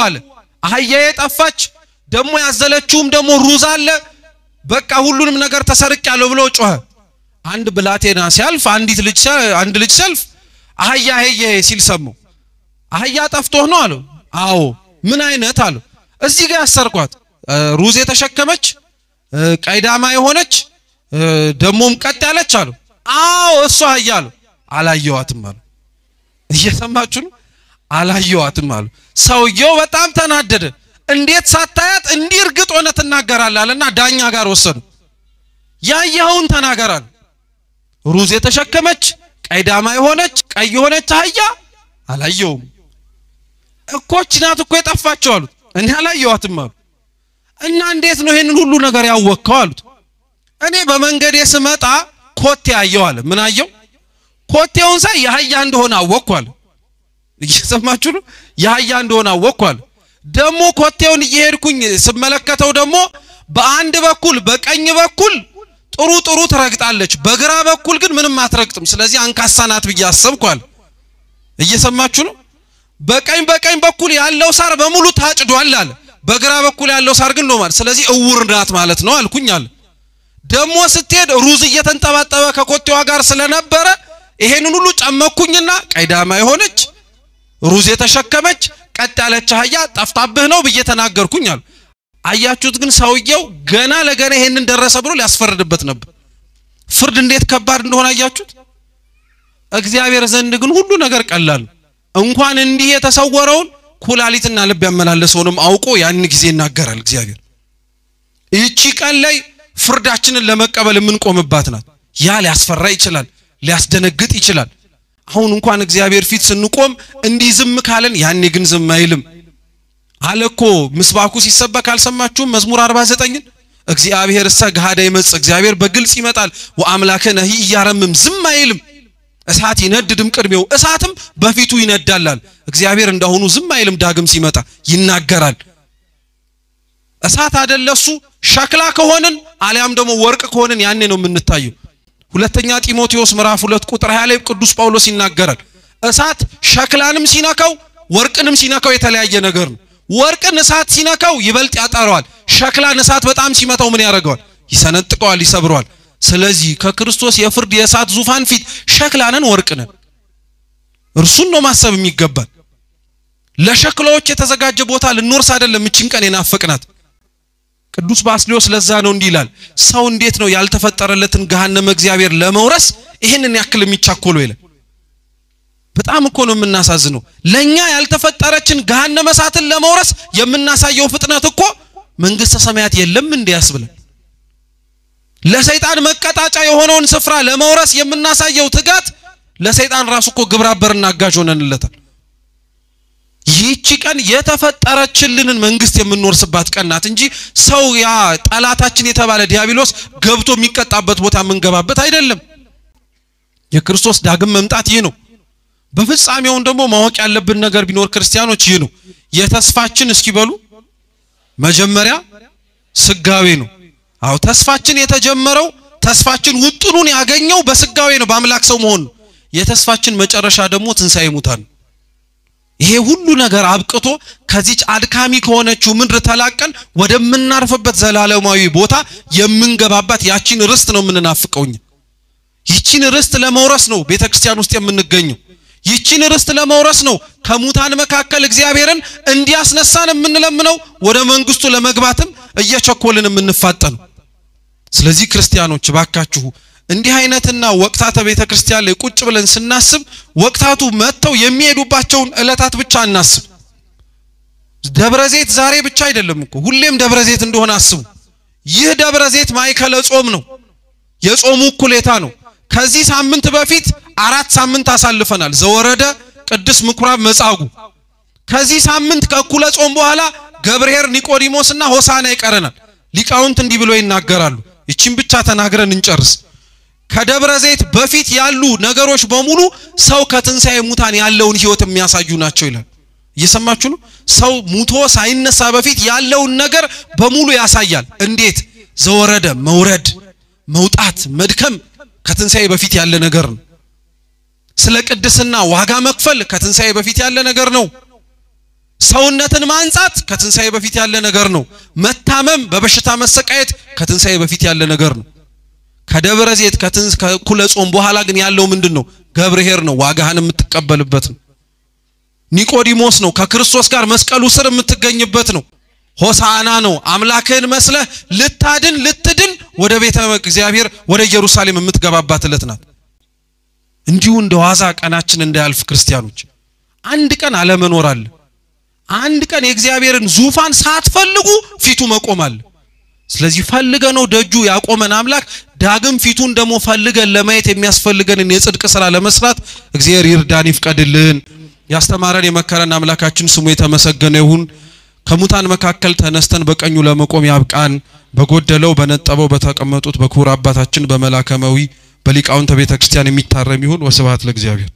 አለ አህያዬ ጠፋች ደሞ ያዘለችውም ደሞ ሩዝ አለ በቃ ሁሉንም ነገር ተሰርቄያለሁ ብሎ ጮኸ አንድ ብላቴና ሲያልፍ አንድ ልጅ ሲያልፍ አህያ ሲል ሰሙ አህያ ጠፍቶህ ነው አለው አዎ ምን አይነት አለው እዚህ ጋር ያሰርኳት ሩዝ የተሸከመች ቀይዳማ የሆነች ደሞም ቀጥ ያለች አለው አዎ እሷ አህያ አለው አላየዋትም አለው እየሰማችሁ ነው አላየዋትም አለው ሰውየው በጣም ተናደደ እንዴት ሳታያት እንዲህ እርግጥ ሆነ ተናገራለና ዳኛ ጋር ወሰዱ ያየኸውን ተናገራል ሩዝ የተሸከመች ቀይዳማ የሆነች ቀይ የሆነች አህያ አላየውም እኮች ናት እኮ የጠፋቸው አሉት እኔ አላየዋትም አሉ እና እንዴት ነው ይሄንን ሁሉ ነገር ያወቀው አሉት እኔ በመንገዴ ስመጣ ኮቴ አየው አለ ምን አየው ኮቴውን ሳይ ያህያ እንደሆነ አወቅኩ አለ እየሰማችሁ ነው ያህያ እንደሆነ አወቅኩ አለ ደሞ ኮቴውን እየሄድኩኝ ስመለከተው ደሞ በአንድ በኩል በቀኝ በኩል ጥሩ ትረግጣለች በግራ በኩል ግን ምንም አትረግጥም ስለዚህ አንካሳናት ብዬ አሰብኳል እየሰማችሁ ነው በቀኝ በኩል ያለው ሳር በሙሉ ታጭዷል አለ በግራ በኩል ያለው ሳር ግን ነው ማለት ስለዚህ እውርናት ማለት ነው አልኩኝ አለ ደሞ ስትሄድ ሩዝ እየተንጠባጠበ ከኮቴዋ ጋር ስለነበረ ይሄንን ሁሉ ጨመኩኝና ቀይዳማ የሆነች ሩዝ የተሸከመች ቀጥ ያለች አህያ ጠፍታብህ ነው ብዬ ተናገርኩኝ አለ አያችሁት ግን ሰውየው ገና ለገና ይሄንን ደረሰ ብሎ ሊያስፈርድበት ነበር ፍርድ እንዴት ከባድ እንደሆነ አያችሁት እግዚአብሔር ዘንድ ግን ሁሉ ነገር ቀላል እንኳን እንዲህ የተሰወረውን ኩላሊትና ልብ ያመላለሰውንም አውቆ ያን ጊዜ ይናገራል እግዚአብሔር እቺ ቀን ላይ ፍርዳችንን ለመቀበል ምን ቆምባት ናት ያ ሊያስፈራ ይችላል ሊያስደነግጥ ይችላል አሁን እንኳን እግዚአብሔር ፊት ስንቆም እንዲህ ዝም ካለን ያኔ ግን ዝም አይልም አለኮ ምስባኩ ሲሰበክ አልሰማችሁም መዝሙር 49 እግዚአብሔር ሰጋዳ ይመጽ እግዚአብሔር በግልጽ ይመጣል ወአምላከነ ይያረምም ዝም አይልም እሳት ይነድድም ቅድሜው እሳትም በፊቱ ይነዳላል እግዚአብሔር እንደሆኑ ዝም አይልም ዳግም ሲመጣ ይናገራል እሳት አይደለሱ ሸክላ ከሆነን አሊያም ደግሞ ወርቅ ከሆነን ያኔ ነው የምንታየው ሁለተኛ ጢሞቴዎስ ምዕራፍ 2 ቁጥር 20 ላይ ቅዱስ ጳውሎስ ይናገራል እሳት ሸክላንም ሲነካው ወርቅንም ሲነካው የተለያየ ነገር ነው ወርቅን እሳት ሲነካው ይበልጥ ያጣራዋል ሸክላን እሳት በጣም ሲመታው ምን ያደርጋል ይሰነጥቀዋል ይሰብረዋል ስለዚህ ከክርስቶስ የፍርድ የእሳት ዙፋን ፊት ሸክላንን ወርቅንን እርሱን ነው ማሰብ የሚገባል ለሸክላዎች የተዘጋጀ ቦታ ልንወርስ አይደለም እቺን ቀን የናፈቅናት ቅዱስ ባስልዮስ ለዛ ነው እንዲላል ሰው እንዴት ነው ያልተፈጠረለትን ገሃነመ እግዚአብሔር ለመውረስ ይሄንን ያክል የሚቻኮለው ይላል በጣም እኮ ነው የምናሳዝነው ለኛ ያልተፈጠረችን ገሃነመ እሳትን ለመውረስ የምናሳየው ፍጥነት እኮ መንግስተ ሰማያት የለም እንዲያስብለን ለሰይጣን መቀጣጫ የሆነውን ስፍራ ለመውረስ የምናሳየው ትጋት ለሰይጣን ራሱ እኮ ግብራበርና አጋዥ ሆነንለታል ይህች ቀን የተፈጠረችልንን መንግስት የምንወርስባት ቀን ናት እንጂ ሰው ያ ጠላታችን የተባለ ዲያብሎስ ገብቶ የሚቀጣበት ቦታ መንገባበት አይደለም የክርስቶስ ዳግም መምጣት ይሄ ነው በፍጻሜው ደግሞ ማወቅ ያለብን ነገር ቢኖር ክርስቲያኖች ይሄ ነው የተስፋችን እስኪ በሉ መጀመሪያ ስጋዌ ነው አው ተስፋችን የተጀመረው ተስፋችን ውጥኑን ያገኘው በስጋዌ ነው በአምላክ ሰው መሆን የተስፋችን መጨረሻ ደግሞ ትንሳኤ ሙታን ይሄ ሁሉ ነገር አብቅቶ ከዚች አድካሚ ከሆነችው ምድር ተላቀን ወደምናርፍበት ዘላለማዊ ቦታ የምንገባባት ያቺን ርስት ነው የምንናፍቀውኝ ይቺን ርስት ለመውረስ ነው ቤተክርስቲያን ውስጥ የምንገኘው ይቺን ርስት ለመውረስ ነው ከሙታን መካከል እግዚአብሔርን እንዲያስነሳን የምንለምነው ወደ መንግስቱ ለመግባትም እየቸኮልን የምንፋጠነው ስለዚህ ክርስቲያኖች ባካችሁ እንዲህ አይነትና ወቅታተ ቤተክርስቲያን ላይ ቁጭ ብለን ስናስብ ወቅታቱ መተው የሚሄዱባቸውን ዕለታት ብቻ እናስብ ደብረዘይት ዛሬ ብቻ አይደለም እኮ ሁሌም ደብረዘይት እንደሆነ አስቡ ይህ ደብረዘይት ማይከለ ጾም ነው የጾሙ ኩሌታ ነው ከዚህ ሳምንት በፊት 4 ሳምንት አሳልፈናል ዘወረደ ቅዱስ ምኩራብ መጻጉ ከዚህ ሳምንት ከኩለ ጾም በኋላ ገብርኄር ኒቆዲሞስና ሆሳና ይቀረናል ሊቃውንት እንዲህ ብሎ ይናገራሉ እቺን ብቻ ተናግረን እንጨርስ ከደብረዘይት በፊት ያሉ ነገሮች በሙሉ ሰው ከትንሳኤ ሙታን ያለውን ህይወት የሚያሳዩ ናቸው ይላል እየሰማችሁ ነው ሰው ሙቶ ሳይነሳ በፊት ያለውን ነገር በሙሉ ያሳያል እንዴት ዘወረደ መውረድ መውጣት መድከም ከትንሳኤ በፊት ያለ ነገር ነው ስለ ቅድስና ዋጋ መክፈል ከትንሳኤ በፊት ያለ ነገር ነው ሰውነትን ማንጻት ከትንሳኤ በፊት ያለ ነገር ነው። መታመም በበሽታ መሰቃየት ከትንሳኤ በፊት ያለ ነገር ነው። ከደብረ ዘይት ከኩለ ጾም በኋላ ግን ያለው ምንድነው? ገብርኄር ነው፣ ዋጋህን የምትቀበልበት ነው። ኒቆዲሞስ ነው፣ ከክርስቶስ ጋር መስቀሉ ስር የምትገኝበት ነው። ሆሳዕና ነው፣ አምላክህን መስለህ ልትድን ወደ ቤተ እግዚአብሔር ወደ ኢየሩሳሌም የምትገባባት ዕለት ናት። እንዲሁ እንደዋዛ ቀናችን እንዳያልፍ ክርስቲያኖች አንድ ቀን አለመኖር አለ። አንድ ቀን የእግዚአብሔርን ዙፋን ሳትፈልጉ ፊቱ መቆም አለ። ስለዚህ ፈልገነው ደጁ ያቆመን አምላክ ዳግም ፊቱን ደሞ ፈልገን ለማየት የሚያስፈልገንን የጽድቅ ሥራ ለመስራት እግዚአብሔር ይርዳን ይፍቀድልን። ያስተማረን የመከረን አምላካችን ስሙ የተመሰገነ ይሁን። ከሙታን መካከል ተነስተን በቀኙ ለመቆም ያብቃን። በጎደለው በነጠበው በተቀመጡት በክቡር አባታችን በመላከመዊ በሊቃውንተ ቤተ ክርስቲያን የሚታረም ይሁን። ወስብሐት ለእግዚአብሔር።